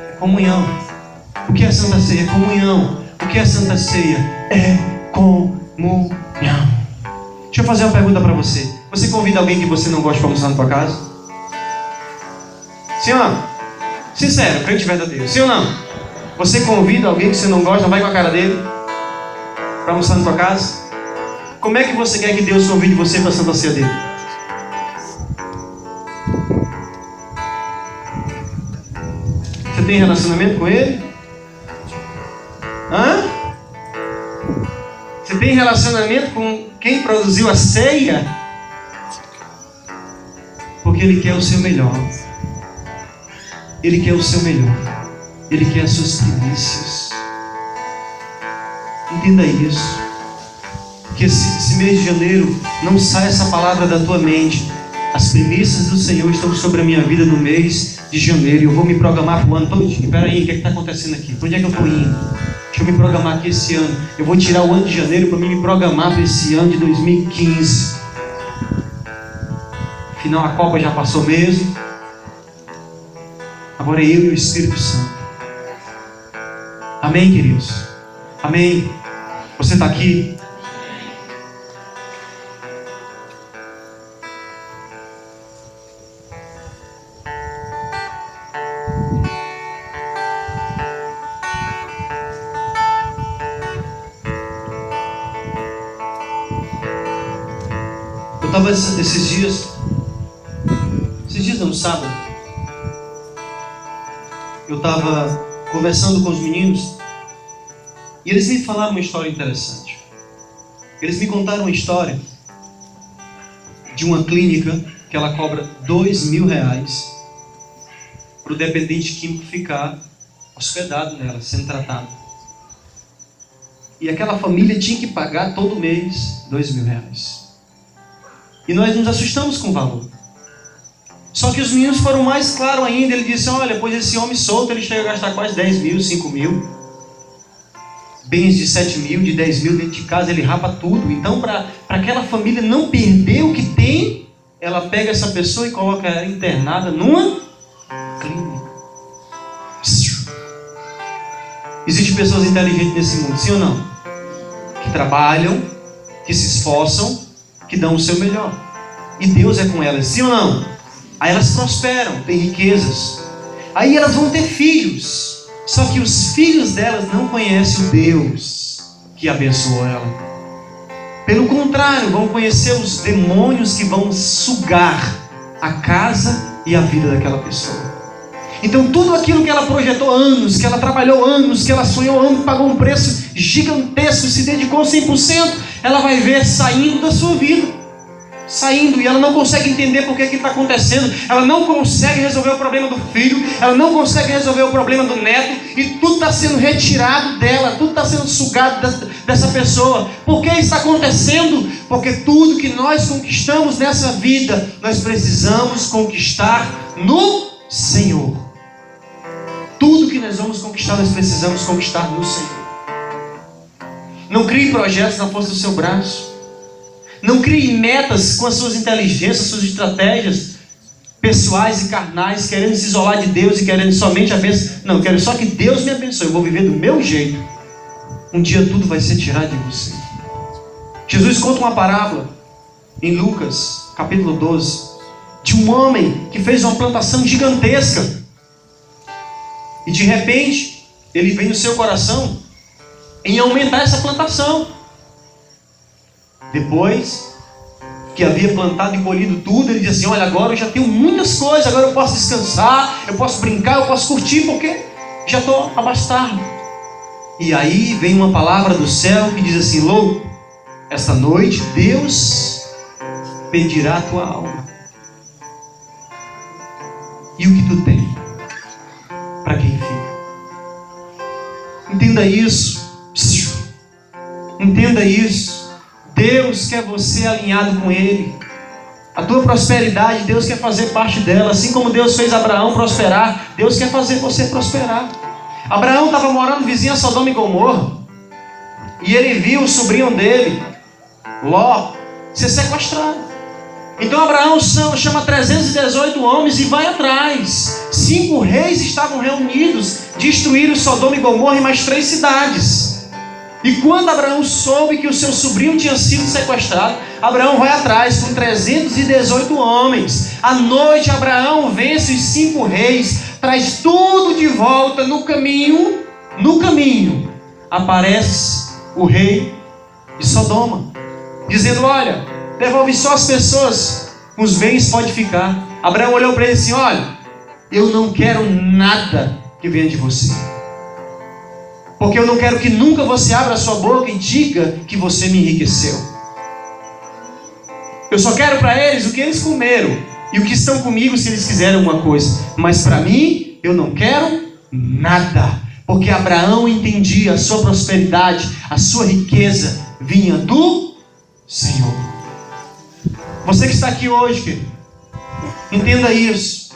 É comunhão. O que é Santa Ceia? É comunhão. O que é Santa Ceia? É comunhão. Deixa eu fazer uma pergunta para você. Você convida alguém que você não gosta para almoçar na tua casa? Sim ou não? Sincero, crente verdadeiro. Sim ou não? Você convida alguém que você não gosta, não vai com a cara dele para almoçar na tua casa? Como é que você quer que Deus convide você para a Santa Ceia dele? Você tem relacionamento com ele? Hã? Você tem relacionamento com quem produziu a ceia? Porque Ele quer o seu melhor. Ele quer o seu melhor. Ele quer as suas primícias. Entenda isso. Que esse mês de janeiro não saia essa palavra da tua mente. As primícias do Senhor estão sobre a minha vida no mês de janeiro. Eu vou me programar para o ano todinho. Espera aí, o que está acontecendo aqui? Para onde é que eu estou indo? Deixa eu me programar aqui esse ano. Eu vou tirar o ano de janeiro para me programar para esse ano de 2015. Afinal, a Copa já passou mesmo. Agora é eu e o Espírito Santo. Amém, queridos? Amém? Você está aqui? Eu estava esses dias não, sábado, eu estava conversando com os meninos e eles me falaram uma história interessante. Eles me contaram uma história de uma clínica que ela cobra R$2.000 para o dependente químico ficar hospedado nela, sendo tratado. E aquela família tinha que pagar todo mês R$2.000. E nós nos assustamos com o valor. Só que os meninos foram mais claros ainda. Ele disse: olha, pois esse homem solto, ele chega a gastar quase 10 mil, 5 mil. Bens de 7 mil, de 10 mil dentro de casa, ele rapa tudo. Então, para aquela família não perder o que tem, ela pega essa pessoa e coloca ela internada numa clínica. Existem pessoas inteligentes nesse mundo, sim ou não? Que trabalham, que se esforçam, que dão o seu melhor. E Deus é com elas, sim ou não? Aí elas prosperam, têm riquezas. Aí elas vão ter filhos. Só que os filhos delas não conhecem o Deus que abençoou ela. Pelo contrário, vão conhecer os demônios que vão sugar a casa e a vida daquela pessoa. Então tudo aquilo que ela projetou anos, que ela trabalhou anos, que ela sonhou anos, pagou um preço gigantesco, se dedicou 100%, ela vai ver saindo da sua vida. Saindo, e ela não consegue entender por que está acontecendo. Ela não consegue resolver o problema do filho, ela não consegue resolver o problema do neto, e tudo está sendo retirado dela, tudo está sendo sugado dessa pessoa. Por que está acontecendo? Porque tudo que nós conquistamos nessa vida, nós precisamos conquistar no Senhor. Tudo que nós vamos conquistar, nós precisamos conquistar no Senhor. Não crie projetos na força do seu braço. Não crie metas com as suas inteligências, suas estratégias pessoais e carnais, querendo se isolar de Deus e querendo somente a bênção. Não, eu quero só que Deus me abençoe, eu vou viver do meu jeito. Um dia tudo vai ser tirado de você. Jesus conta uma parábola em Lucas, capítulo 12, de um homem que fez uma plantação gigantesca. E de repente, ele vem no seu coração em aumentar essa plantação. Depois que havia plantado e colhido tudo, ele diz assim: olha, agora eu já tenho muitas coisas, agora eu posso descansar, eu posso brincar, eu posso curtir, porque já estou abastado. E aí vem uma palavra do céu que diz assim: louco, esta noite Deus pedirá a tua alma. E o que tu tem? Para quem fica? Entenda isso. Entenda isso. Deus quer você alinhado com Ele. A tua prosperidade, Deus quer fazer parte dela. Assim como Deus fez Abraão prosperar, Deus quer fazer você prosperar. Abraão estava morando vizinho a Sodoma e Gomorra, e ele viu o sobrinho dele, Ló, ser sequestrado. Então Abraão chama 318 homens e vai atrás. 5 reis estavam reunidos, destruíram Sodoma e Gomorra e mais 3 cidades. E quando Abraão soube que o seu sobrinho tinha sido sequestrado, Abraão vai atrás com 318 homens. À noite Abraão vence os 5 reis, traz tudo de volta no caminho, aparece o rei de Sodoma, dizendo: olha, devolve só as pessoas, os bens pode ficar. Abraão olhou para ele assim: olha, eu não quero nada que venha de você, porque eu não quero que nunca você abra a sua boca e diga que você me enriqueceu. Eu só quero para eles o que eles comeram e o que estão comigo se eles quiserem alguma coisa, mas para mim eu não quero nada, porque Abraão entendia a sua prosperidade, a sua riqueza vinha do Senhor. Você que está aqui hoje, querido, entenda isso.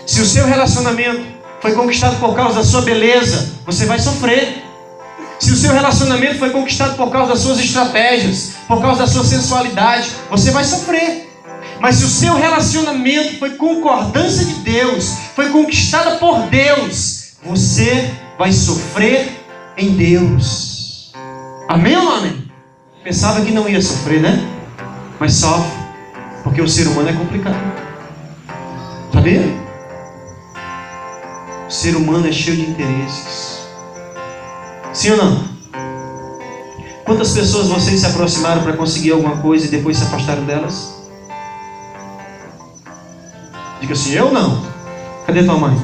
Se o seu relacionamento foi conquistado por causa da sua beleza, você vai sofrer. Se o seu relacionamento foi conquistado por causa das suas estratégias, por causa da sua sensualidade, você vai sofrer. Mas se o seu relacionamento foi concordância de Deus, foi conquistada por Deus, você vai sofrer em Deus. Amém ou não amém? Pensava que não ia sofrer, né? Mas sofre, porque o ser humano é complicado. Sabia? O ser humano é cheio de interesses. Sim ou não? Quantas pessoas vocês se aproximaram para conseguir alguma coisa e depois se afastaram delas? Diga assim: eu não. Cadê tua mãe?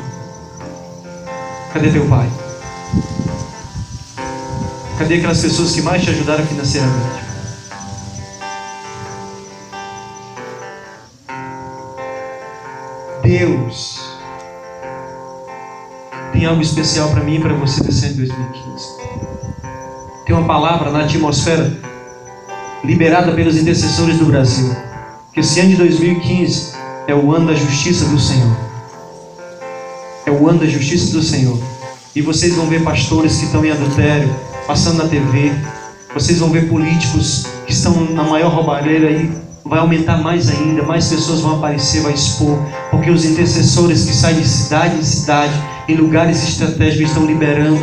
Cadê teu pai? Cadê aquelas pessoas que mais te ajudaram financeiramente? Deus tem algo especial para mim e para você nesse ano de 2015. Tem uma palavra na atmosfera liberada pelos intercessores do Brasil, que esse ano de 2015 é o ano da justiça do Senhor. É o ano da justiça do Senhor. E vocês vão ver pastores que estão em adultério passando na TV. Vocês vão ver políticos que estão na maior roubalheira aí. Vai aumentar mais ainda, mais pessoas vão aparecer, vai expor, porque os intercessores que saem de cidade em cidade, em lugares estratégicos, estão liberando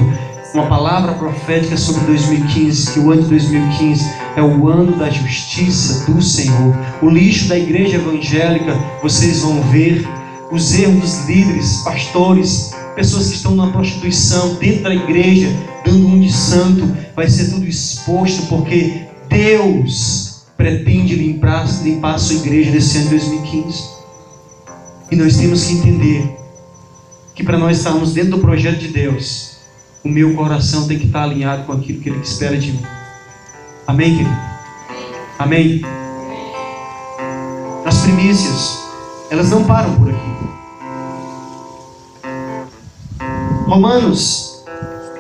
uma palavra profética sobre 2015, que o ano de 2015 é o ano da justiça do Senhor. O lixo da igreja evangélica, vocês vão ver os erros dos líderes, pastores, pessoas que estão na prostituição dentro da igreja, dando um de santo, vai ser tudo exposto, porque Deus pretende limpar a sua igreja nesse ano de 2015. E nós temos que entender que para nós estarmos dentro do projeto de Deus, o meu coração tem que estar alinhado com aquilo que Ele espera de mim. Amém, querido? Amém? As primícias, elas não param por aqui. Romanos,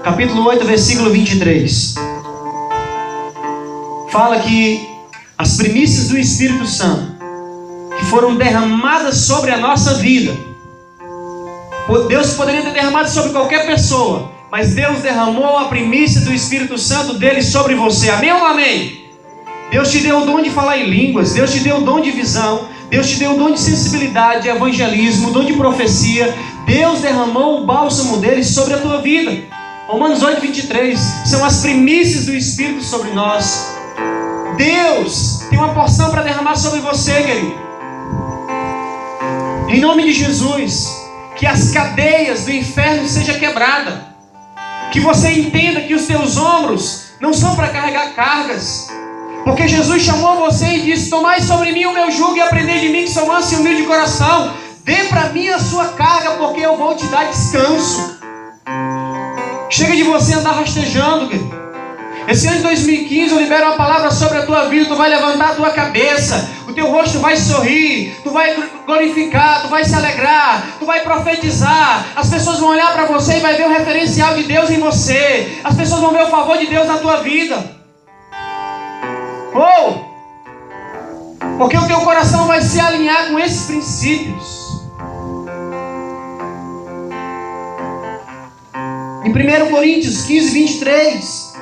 capítulo 8, versículo 23. Fala que as primícias do Espírito Santo, que foram derramadas sobre a nossa vida. Deus poderia ter derramado sobre qualquer pessoa, mas Deus derramou a primícia do Espírito Santo dele sobre você. Amém ou não amém? Deus te deu o dom de falar em línguas, Deus te deu o dom de visão, Deus te deu o dom de sensibilidade, de evangelismo, o dom de profecia. Deus derramou o bálsamo dele sobre a tua vida. Romanos 8, 23 são as primícias do Espírito sobre nós. Deus tem uma porção para derramar sobre você, querido. Em nome de Jesus, que as cadeias do inferno sejam quebradas. Que você entenda que os teus ombros não são para carregar cargas. Porque Jesus chamou você e disse: tomai sobre mim o meu jugo e aprendei de mim, que sou manso e humilde de coração. Dê para mim a sua carga, porque eu vou te dar descanso. Chega de você andar rastejando, querido. Esse ano de 2015 eu libero uma palavra sobre a tua vida. Tu vai levantar a tua cabeça, o teu rosto vai sorrir, tu vai glorificar, tu vai se alegrar, tu vai profetizar. As pessoas vão olhar para você e vai ver o referencial de Deus em você. As pessoas vão ver o favor de Deus na tua vida. Porque o teu coração vai se alinhar com esses princípios. Em 1 Coríntios 15, 23,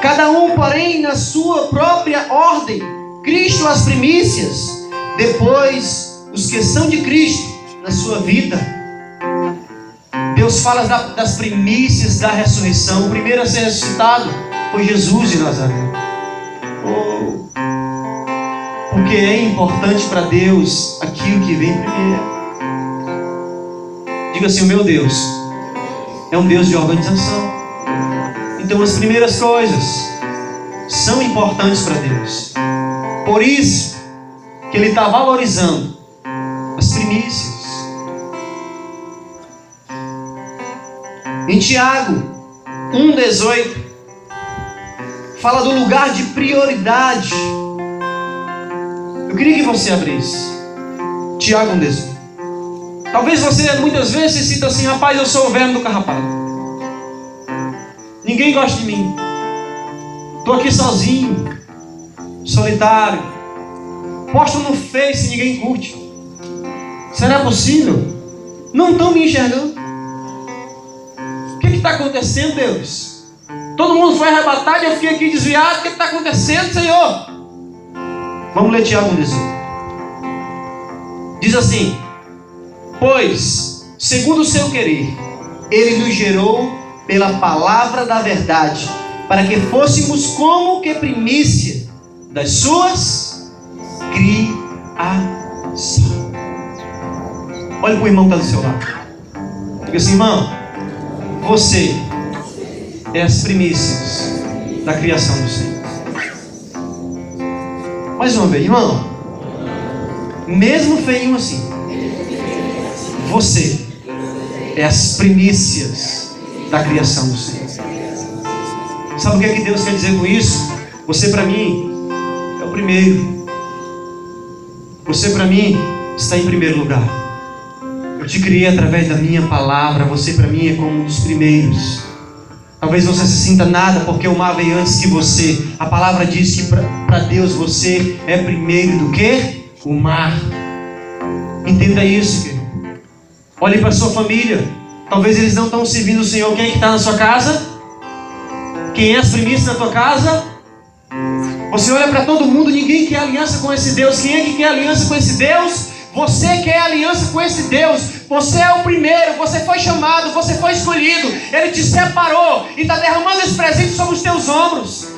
cada um, porém, na sua própria ordem, Cristo as primícias, depois os que são de Cristo na sua vida. Deus fala das primícias da ressurreição. O primeiro a ser ressuscitado foi Jesus de Nazaré. Porque é importante para Deus aquilo que vem primeiro. Diga assim: o meu Deus é um Deus de organização. Então as primeiras coisas são importantes para Deus. Por isso que Ele está valorizando as primícias. Em Tiago 1,18 fala do lugar de prioridade. Eu queria que você abrisse Tiago 1,18. Talvez você muitas vezes se sinta assim: rapaz, eu sou o verme do carrapato, ninguém gosta de mim, estou aqui sozinho, solitário, posto no Face e ninguém curte. Será possível? Não estão me enxergando. O que está acontecendo, Deus? Todo mundo foi arrebatado e eu fiquei aqui desviado. O que está acontecendo, Senhor? Vamos ler Tiago 1,18. Diz assim: pois, segundo o seu querer, Ele nos gerou pela palavra da verdade, para que fôssemos como que primícia das suas criação. Olha para o irmão que está do seu lado. Diga assim: irmão, você é as primícias da criação do Senhor. Mais uma vez, irmão, mesmo feio assim, você é as primícias da criação do Senhor. Sabe o que é que Deus quer dizer com isso? Você para mim é o primeiro. Você para mim está em primeiro lugar. Eu te criei através da minha palavra. Você para mim é como um dos primeiros. Talvez você se sinta nada porque o mar veio antes que você. A palavra diz que para Deus você é primeiro do que o mar. Entenda isso, querido. Olhe para a sua família. Talvez eles não estão servindo o Senhor. Quem é que está na sua casa? Quem é as primícias na tua casa? Você olha para todo mundo, ninguém quer aliança com esse Deus. Quem é que quer aliança com esse Deus? Você quer aliança com esse Deus. Você é o primeiro, você foi chamado, você foi escolhido. Ele te separou e está derramando esse presente sobre os teus ombros.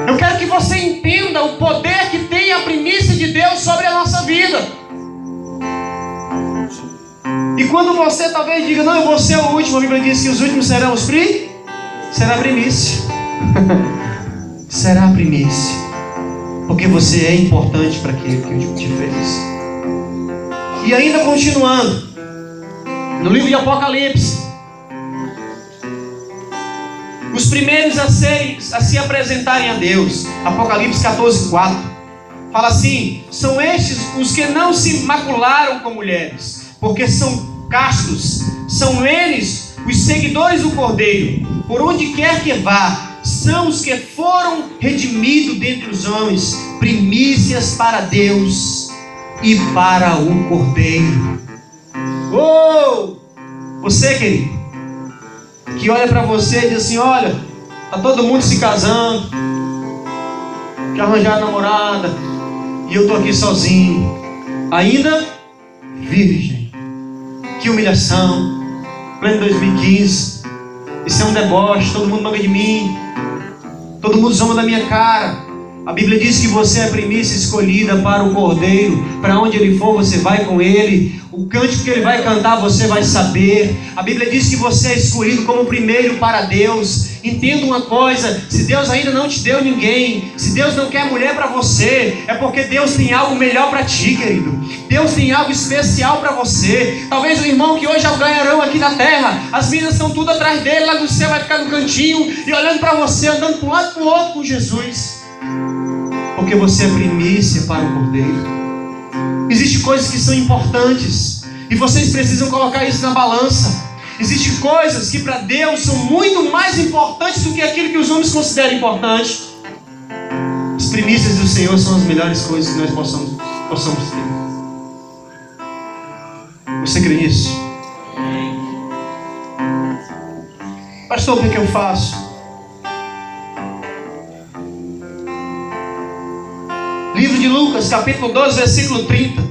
Eu quero que você entenda o poder que tem a primícia de Deus sobre a nossa vida. E quando você talvez diga: não, eu vou ser o último, a Bíblia diz que os últimos serão os será a primícia. Será a primícia. Porque você é importante para aquele que te fez. E ainda continuando, no livro de Apocalipse, os primeiros a se apresentarem a Deus, Apocalipse 14:4, fala assim: são estes os que não se macularam com mulheres, porque são castos. São eles os seguidores do Cordeiro, por onde quer que vá. São os que foram redimidos dentre os homens, primícias para Deus e para o Cordeiro. Você, querido, que olha para você e diz assim: olha, está todo mundo se casando, já arranjaram namorada, e eu estou aqui sozinho, ainda virgem. Que humilhação, pleno 2015, isso é um deboche, todo mundo manga de mim, todo mundo zomba da minha cara. A Bíblia diz que você é a primícia escolhida para o Cordeiro. Para onde ele for, você vai com ele. O cântico que ele vai cantar, você vai saber. A Bíblia diz que você é escolhido como primeiro para Deus. Entenda uma coisa: se Deus ainda não te deu ninguém, se Deus não quer mulher para você, é porque Deus tem algo melhor para ti, querido. Deus tem algo especial para você. Talvez o irmão que hoje é o ganharão aqui na terra, as meninas estão tudo atrás dele, lá no céu vai ficar no cantinho e olhando para você, andando para um lado e para o outro com Jesus. Porque você é primícia para o Cordeiro. Existem coisas que são importantes e vocês precisam colocar isso na balança. Existem coisas que para Deus são muito mais importantes do que aquilo que os homens consideram importante. As primícias do Senhor são as melhores coisas que nós possamos ter. Você crê nisso? Pastor, o que eu faço? Livro de Lucas, capítulo 12, versículo 30.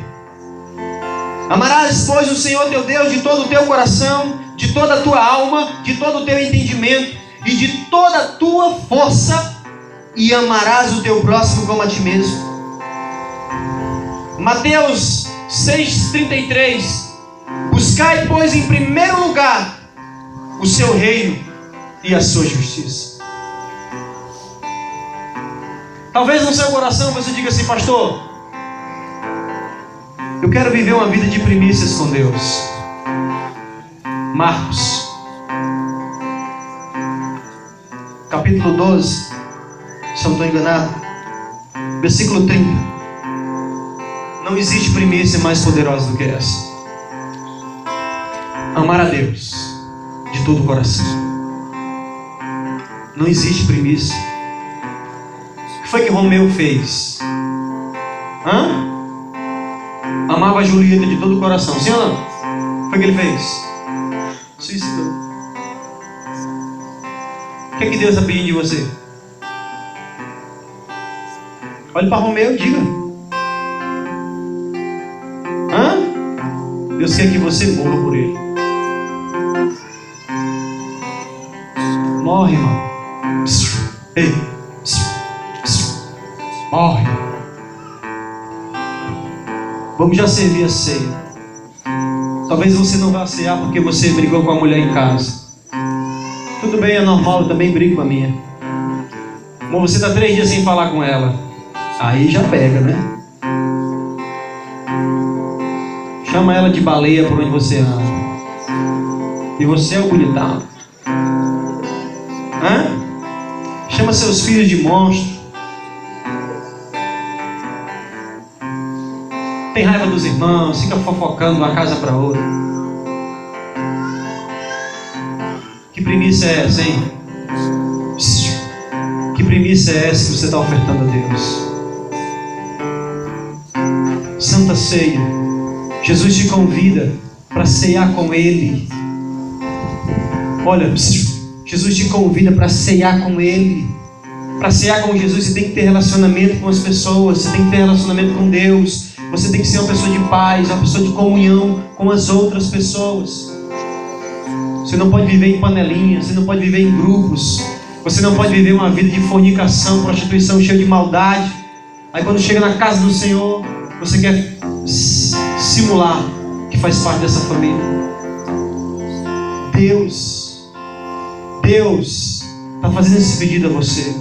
Amarás, pois, o Senhor teu Deus de todo o teu coração, de toda a tua alma, de todo o teu entendimento e de toda a tua força, e amarás o teu próximo como a ti mesmo. Mateus 6,33. Buscai, pois, em primeiro lugar o seu reino e a sua justiça. Talvez no seu coração você diga assim: pastor, eu quero viver uma vida de primícias com Deus. Marcos, capítulo 12, se eu não estou enganado, versículo 30. Não existe primícia mais poderosa do que essa: amar a Deus de todo o coração. Não existe primícia. O que foi que Romeu fez? Amava a Julieta de todo o coração, sim ou não? O que foi que ele fez? Suicidou. O que é que Deus está pedindo de você? Olhe para Romeu e diga: Deus quer que você morra por ele. Morre, irmão. Ei. Morre. Vamos já servir a ceia. Talvez você não vá cear porque você brigou com a mulher em casa. Tudo bem, é normal, eu também brigo com a minha. Bom, você está 3 dias sem falar com ela. Aí já pega, né? Chama ela de baleia por onde você anda. E você é o bonitão. Chama seus filhos de monstro. Tem raiva dos irmãos, fica fofocando de uma casa para outra. Que primícia é essa, hein? Que primícia é essa que você está ofertando a Deus? Santa Ceia. Jesus te convida para cear com Ele. Olha, Jesus te convida para cear com Ele. Para cear com Jesus, você tem que ter relacionamento com as pessoas. Você tem que ter relacionamento com Deus. Você tem que ser uma pessoa de paz, uma pessoa de comunhão com as outras pessoas. Você não pode viver em panelinhas. Você não pode viver em grupos. Você não pode viver uma vida de fornicação, prostituição, cheia de maldade. Aí quando chega na casa do Senhor, você quer simular que faz parte dessa família. Deus está fazendo esse pedido a você.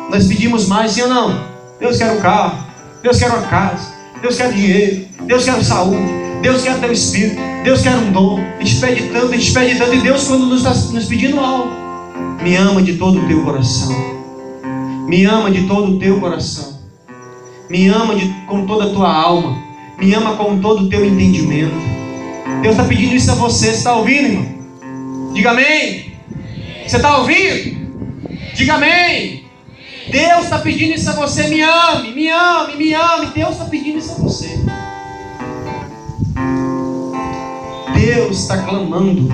Nós pedimos mais, sim ou não? Deus quer um carro, Deus quer uma casa, Deus quer dinheiro, Deus quer saúde, Deus quer teu espírito, Deus quer um dom. A gente pede tanto, e Deus, quando nos está nos pedindo algo, me ama de todo o teu coração. Me ama de todo o teu coração. Me ama com toda a tua alma. Me ama com todo o teu entendimento. Deus está pedindo isso a você. Você está ouvindo, irmão? Diga amém. Você está ouvindo? Diga amém. Deus está pedindo isso a você. Me ame, me ame, me ame. Deus está pedindo isso a você. Deus está clamando.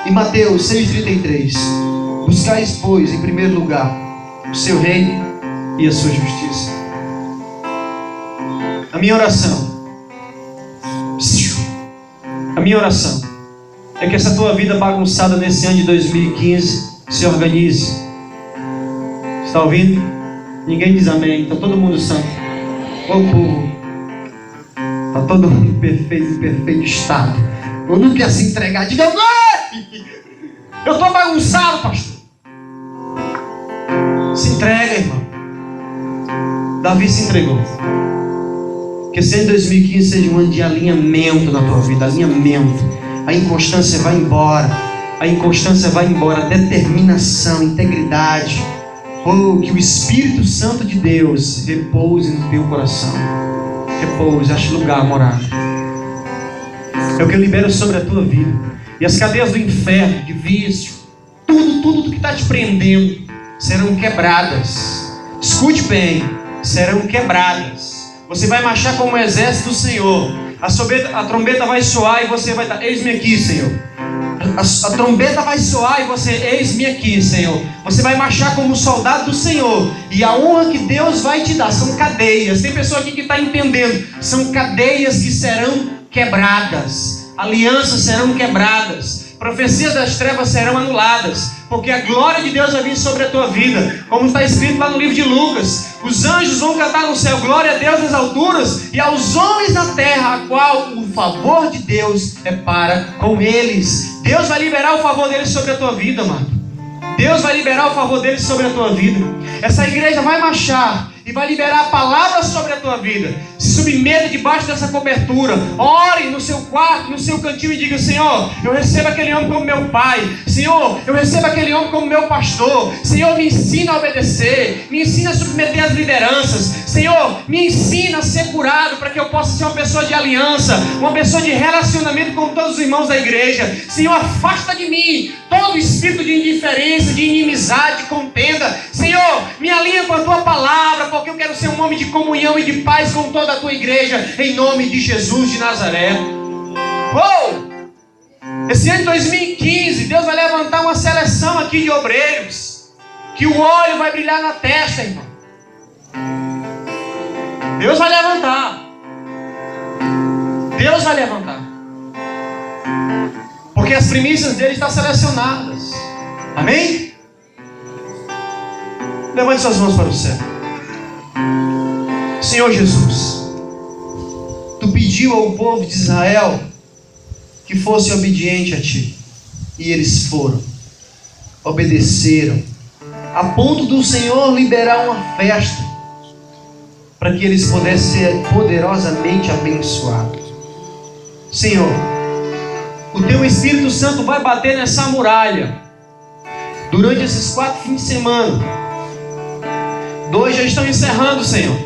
Em Mateus 6,33: buscais, pois, em primeiro lugar o seu reino e a sua justiça. A minha oração é que essa tua vida bagunçada nesse ano de 2015 se organize. Está ouvindo? Ninguém diz amém. Está todo mundo santo. Ô povo, está todo mundo perfeito, em perfeito estado. Eu não quero se entregar. Diga, eu estou bagunçado, pastor. Se entrega, irmão. Davi se entregou. Que esse ano de 2015 seja um ano de alinhamento na tua vida. Alinhamento. A inconstância vai embora. A inconstância vai embora. Determinação, integridade. Que o Espírito Santo de Deus repouse no teu coração. Repouse, ache lugar morado. É o que eu libero sobre a tua vida. E as cadeias do inferno, de vício, tudo que está te prendendo, serão quebradas. Escute bem, serão quebradas. Você vai marchar como o exército do Senhor. A trombeta vai soar e você vai estar: eis-me aqui, Senhor. A trombeta vai soar e você: eis-me aqui, Senhor. Você vai marchar como soldado do Senhor. E a honra que Deus vai te dar são cadeias. Tem pessoa aqui que está entendendo. São cadeias que serão quebradas. Alianças serão quebradas. profecias das trevas serão anuladas, porque a glória de Deus vai vir sobre a tua vida, como está escrito lá no livro de Lucas. Os anjos vão cantar no céu, glória a Deus nas alturas, e aos homens na terra, a qual o favor de Deus é para com eles. Deus vai liberar o favor dele sobre a tua vida, mano. Deus vai liberar o favor dele sobre a tua vida. Essa igreja vai marchar e vai liberar a palavra sobre a tua vida. Se submeta debaixo dessa cobertura. Ore no seu quarto, no seu cantinho e diga: Senhor, eu recebo aquele homem como meu pai. Senhor, eu recebo aquele homem como meu pastor. Senhor, me ensina a obedecer. Me ensina a submeter às lideranças. Senhor, me ensina a ser curado para que eu possa ser uma pessoa de aliança, uma pessoa de relacionamento com todos os irmãos da igreja. Senhor, afasta de mim todo espírito de indiferença, de inimizade, de contenda. Senhor, me alinha com a tua palavra, porque eu quero ser um homem de comunhão e de paz com toda a tua igreja, em nome de Jesus de Nazaré. Esse ano de 2015, Deus vai levantar uma seleção aqui de obreiros, que o óleo vai brilhar na testa, irmão. Deus vai levantar. Deus vai levantar. Porque as primícias dele estão selecionadas. Amém? Levante suas mãos para o céu. Senhor Jesus, Tu pediu ao povo de Israel que fosse obediente a Ti, e eles foram, obedeceram, a ponto do Senhor liberar uma festa para que eles pudessem ser poderosamente abençoados. Senhor, o Teu Espírito Santo vai bater nessa muralha durante esses 4 fins de semana. 2 já estão encerrando, Senhor.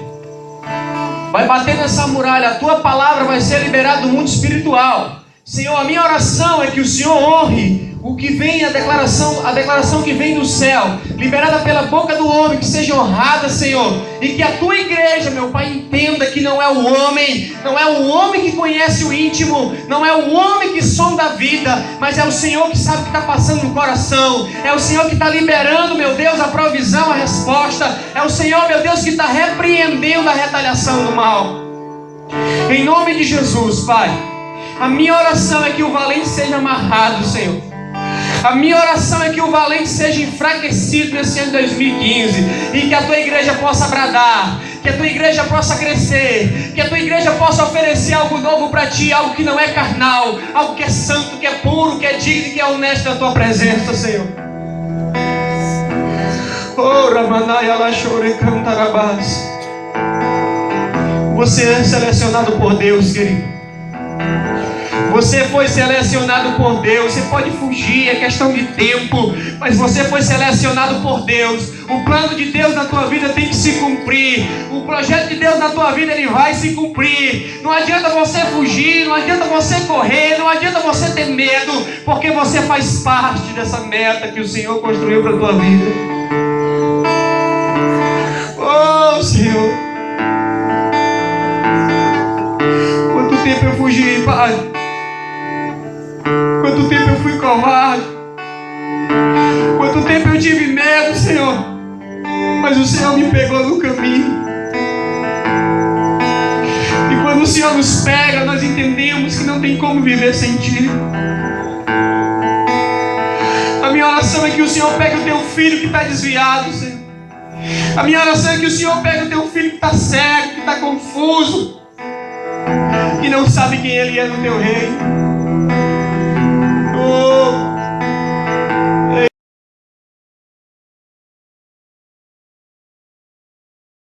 Vai bater nessa muralha, a Tua palavra vai ser liberada do mundo espiritual. Senhor, a minha oração é que o Senhor honre o que vem, a declaração que vem do céu, liberada pela boca do homem, que seja honrada, Senhor. E que a Tua igreja, meu Pai, entenda que não é o homem que conhece o íntimo, não é o homem que sonda a vida, mas é o Senhor que sabe o que está passando no coração. É o Senhor que está liberando, meu Deus, a provisão, a resposta. É o Senhor, meu Deus, que está repreendendo a retaliação do mal. Em nome de Jesus, Pai, a minha oração é que o valente seja amarrado, Senhor. A minha oração é que o valente seja enfraquecido nesse ano de 2015, e que a Tua igreja possa bradar, que a Tua igreja possa crescer, que a Tua igreja possa oferecer algo novo para Ti, algo que não é carnal, algo que é santo, que é puro, que é digno e que é honesto da Tua presença, Senhor. Você é selecionado por Deus, querido. Você foi selecionado por Deus. Você pode fugir, é questão de tempo, mas você foi selecionado por Deus. O plano de Deus na tua vida tem que se cumprir. O projeto de Deus na tua vida, ele vai se cumprir. Não adianta você fugir, não adianta você correr, não adianta você ter medo, porque você faz parte dessa meta que o Senhor construiu para a tua vida. Oh, Senhor, quanto tempo eu fugi, Pai. Quanto tempo eu fui covarde. Quanto tempo eu tive medo, Senhor. Mas o Senhor me pegou no caminho. E quando o Senhor nos pega, nós entendemos que não tem como viver sem Ti. A minha oração é que o Senhor pegue o Teu filho que está desviado, Senhor. A minha oração é que o Senhor pegue o Teu filho que está cego, que está confuso, que não sabe quem ele é no Teu reino. Oh,